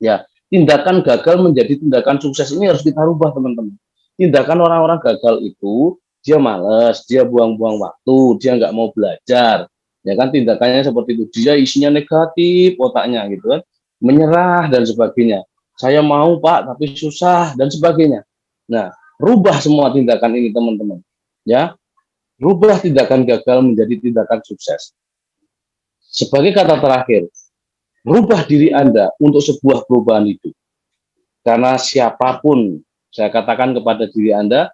Ya, tindakan gagal menjadi tindakan sukses ini harus kita rubah, teman-teman. Tindakan orang-orang gagal itu dia malas, dia buang-buang waktu, dia nggak mau belajar. Ya kan, tindakannya seperti itu. Dia isinya negatif otaknya gitu kan, menyerah dan sebagainya. Saya mau Pak, tapi susah dan sebagainya. Nah, rubah semua tindakan ini, teman-teman. Ya, rubah tindakan gagal menjadi tindakan sukses. Sebagai kata terakhir, rubah diri Anda untuk sebuah perubahan hidup. Karena siapapun, saya katakan kepada diri Anda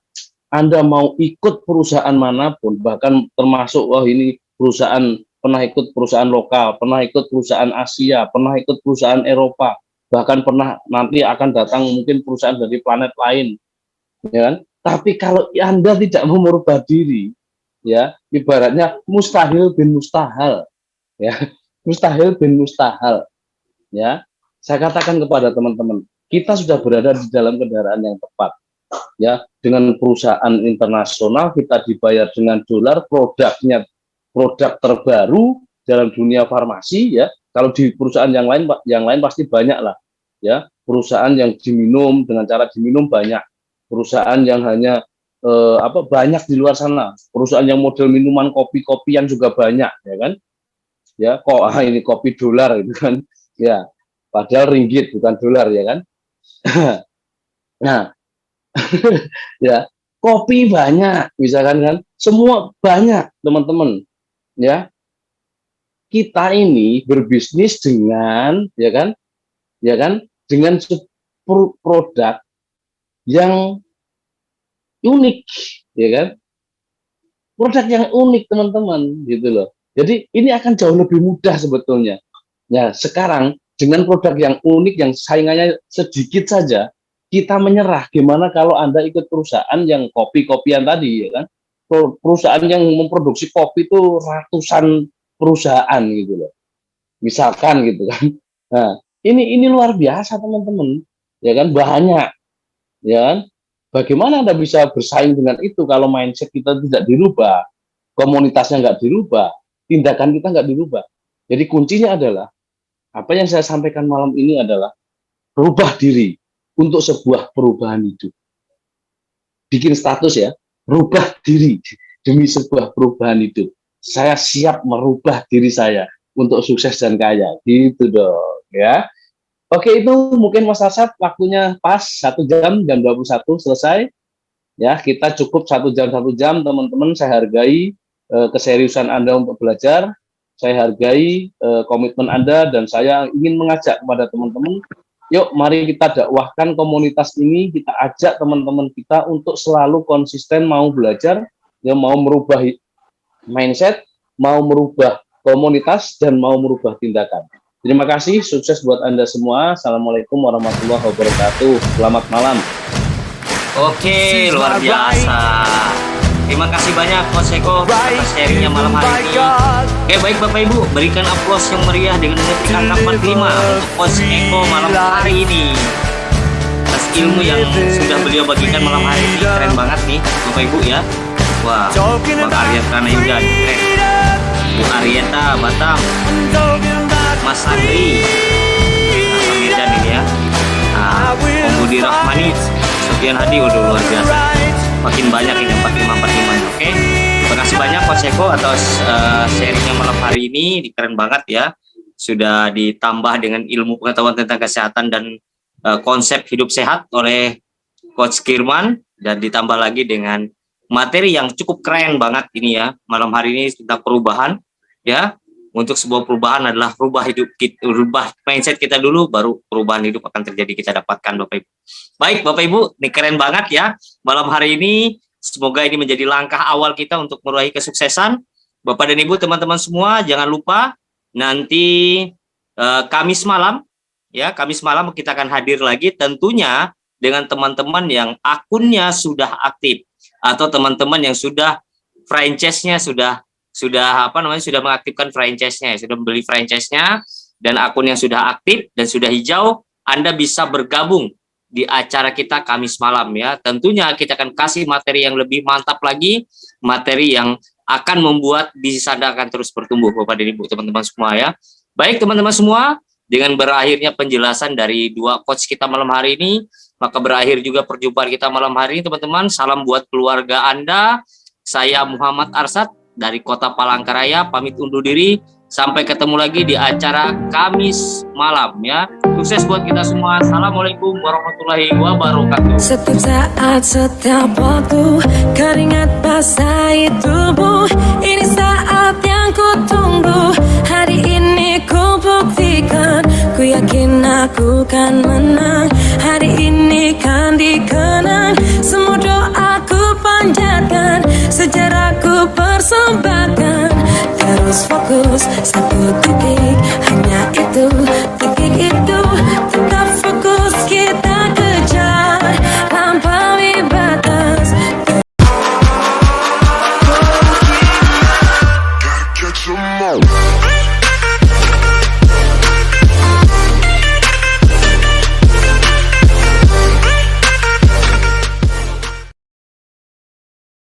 mau ikut perusahaan manapun, bahkan termasuk ini perusahaan, pernah ikut perusahaan lokal, pernah ikut perusahaan Asia, pernah ikut perusahaan Eropa, bahkan pernah nanti akan datang mungkin perusahaan dari planet lain, ya kan? Tapi kalau Anda tidak mau merubah diri, ya ibaratnya mustahil bin mustahil, ya mustahil bin mustahil, ya. Saya katakan kepada teman-teman, kita sudah berada di dalam kendaraan yang tepat, ya, dengan perusahaan internasional, kita dibayar dengan dolar, produknya produk terbaru dalam dunia farmasi, ya. Kalau di perusahaan yang lain pasti banyak lah, ya, perusahaan yang diminum dengan cara diminum banyak, perusahaan yang hanya banyak di luar sana, perusahaan yang model minuman kopi-kopian juga banyak, ya kan, ya, kok ini kopi dolar gitu kan, ya, padahal ringgit bukan dolar, ya kan. Nah, ya, kopi banyak, misalkan kan, semua banyak, teman-teman. Ya, kita ini berbisnis dengan, ya kan, dengan produk yang unik, ya kan, produk yang unik, teman-teman, gitu loh. Jadi ini akan jauh lebih mudah sebetulnya. Ya, sekarang dengan produk yang unik, yang saingannya sedikit saja, kita menyerah. Gimana kalau Anda ikut perusahaan yang kopi-kopian tadi, ya kan? Perusahaan yang memproduksi kopi itu ratusan perusahaan gitu loh. Misalkan gitu kan. Nah, ini luar biasa, teman-teman. Ya kan, banyak. Ya kan? Bagaimana Anda bisa bersaing dengan itu kalau mindset kita tidak dirubah, komunitasnya nggak dirubah, tindakan kita nggak dirubah. Jadi kuncinya adalah, apa yang saya sampaikan malam ini adalah rubah diri untuk sebuah perubahan hidup. Bikin status ya, rubah diri demi sebuah perubahan hidup. Saya siap merubah diri saya untuk sukses dan kaya. Gitu dong, ya. Oke, itu mungkin Mas Arsad, waktunya pas 1 jam, jam 21 selesai. Ya, kita cukup 1 jam, teman-teman. Saya hargai keseriusan Anda untuk belajar. Saya hargai komitmen Anda, dan saya ingin mengajak kepada teman-teman, yuk mari kita dakwahkan komunitas ini, kita ajak teman-teman kita untuk selalu konsisten mau belajar, ya, mau merubah mindset, mau merubah komunitas, dan mau merubah tindakan. Terima kasih, sukses buat Anda semua. Assalamualaikum warahmatullahi wabarakatuh. Selamat malam. Oke, luar biasa. Terima kasih banyak Coach Eko atas sharingnya malam hari ini. Oke, baik Bapak Ibu, berikan aplaus yang meriah dengan mengetik angka 45 untuk Coach Eko malam hari ini. Atas ilmu yang sudah beliau bagikan malam hari ini, keren banget nih Bapak Ibu ya. Wah, Bang Arya Pranayuda keren. Bu Arieta Batam, Mas Andri, Mas Medan ini ya. Om Budi Rahmani, Sofian Hadi, udah luar biasa. Makin banyak ini 45. Oke, terima kasih banyak Coach Eko atas sharingnya malam hari ini, keren banget ya. Sudah ditambah dengan ilmu pengetahuan tentang kesehatan dan konsep hidup sehat oleh Coach Kirman, dan ditambah lagi dengan materi yang cukup keren banget ini ya malam hari ini tentang perubahan ya. Untuk sebuah perubahan adalah rubah hidup kita, rubah mindset kita dulu, baru perubahan hidup akan terjadi kita dapatkan Bapak Ibu. Baik Bapak Ibu, ini keren banget ya malam hari ini. Semoga ini menjadi langkah awal kita untuk meraih kesuksesan. Bapak dan Ibu, teman-teman semua, jangan lupa nanti Kamis malam ya, Kamis malam kita akan hadir lagi tentunya dengan teman-teman yang akunnya sudah aktif atau teman-teman yang sudah franchise-nya sudah mengaktifkan franchise-nya, sudah membeli franchise-nya, dan akun yang sudah aktif dan sudah hijau, Anda bisa bergabung di acara kita Kamis malam ya. Tentunya kita akan kasih materi yang lebih mantap lagi, materi yang akan membuat bisnis Anda akan terus bertumbuh Bapak dan Ibu, teman-teman semua ya. Baik teman-teman semua, dengan berakhirnya penjelasan dari dua coach kita malam hari ini, maka berakhir juga perjumpaan kita malam hari ini teman-teman. Salam buat keluarga Anda. Saya Muhammad Arsad dari Kota Palangkaraya, pamit undur diri. Sampai ketemu lagi di acara Kamis malam ya. Sukses buat kita semua. Assalamualaikum warahmatullahi wabarakatuh. Setiap saat, setiap waktu, keringat basahi tubuh. Ini saat yang ku tunggu. Hari ini ku buktikan, ku yakin aku kan menang. Hari ini kan dikenal.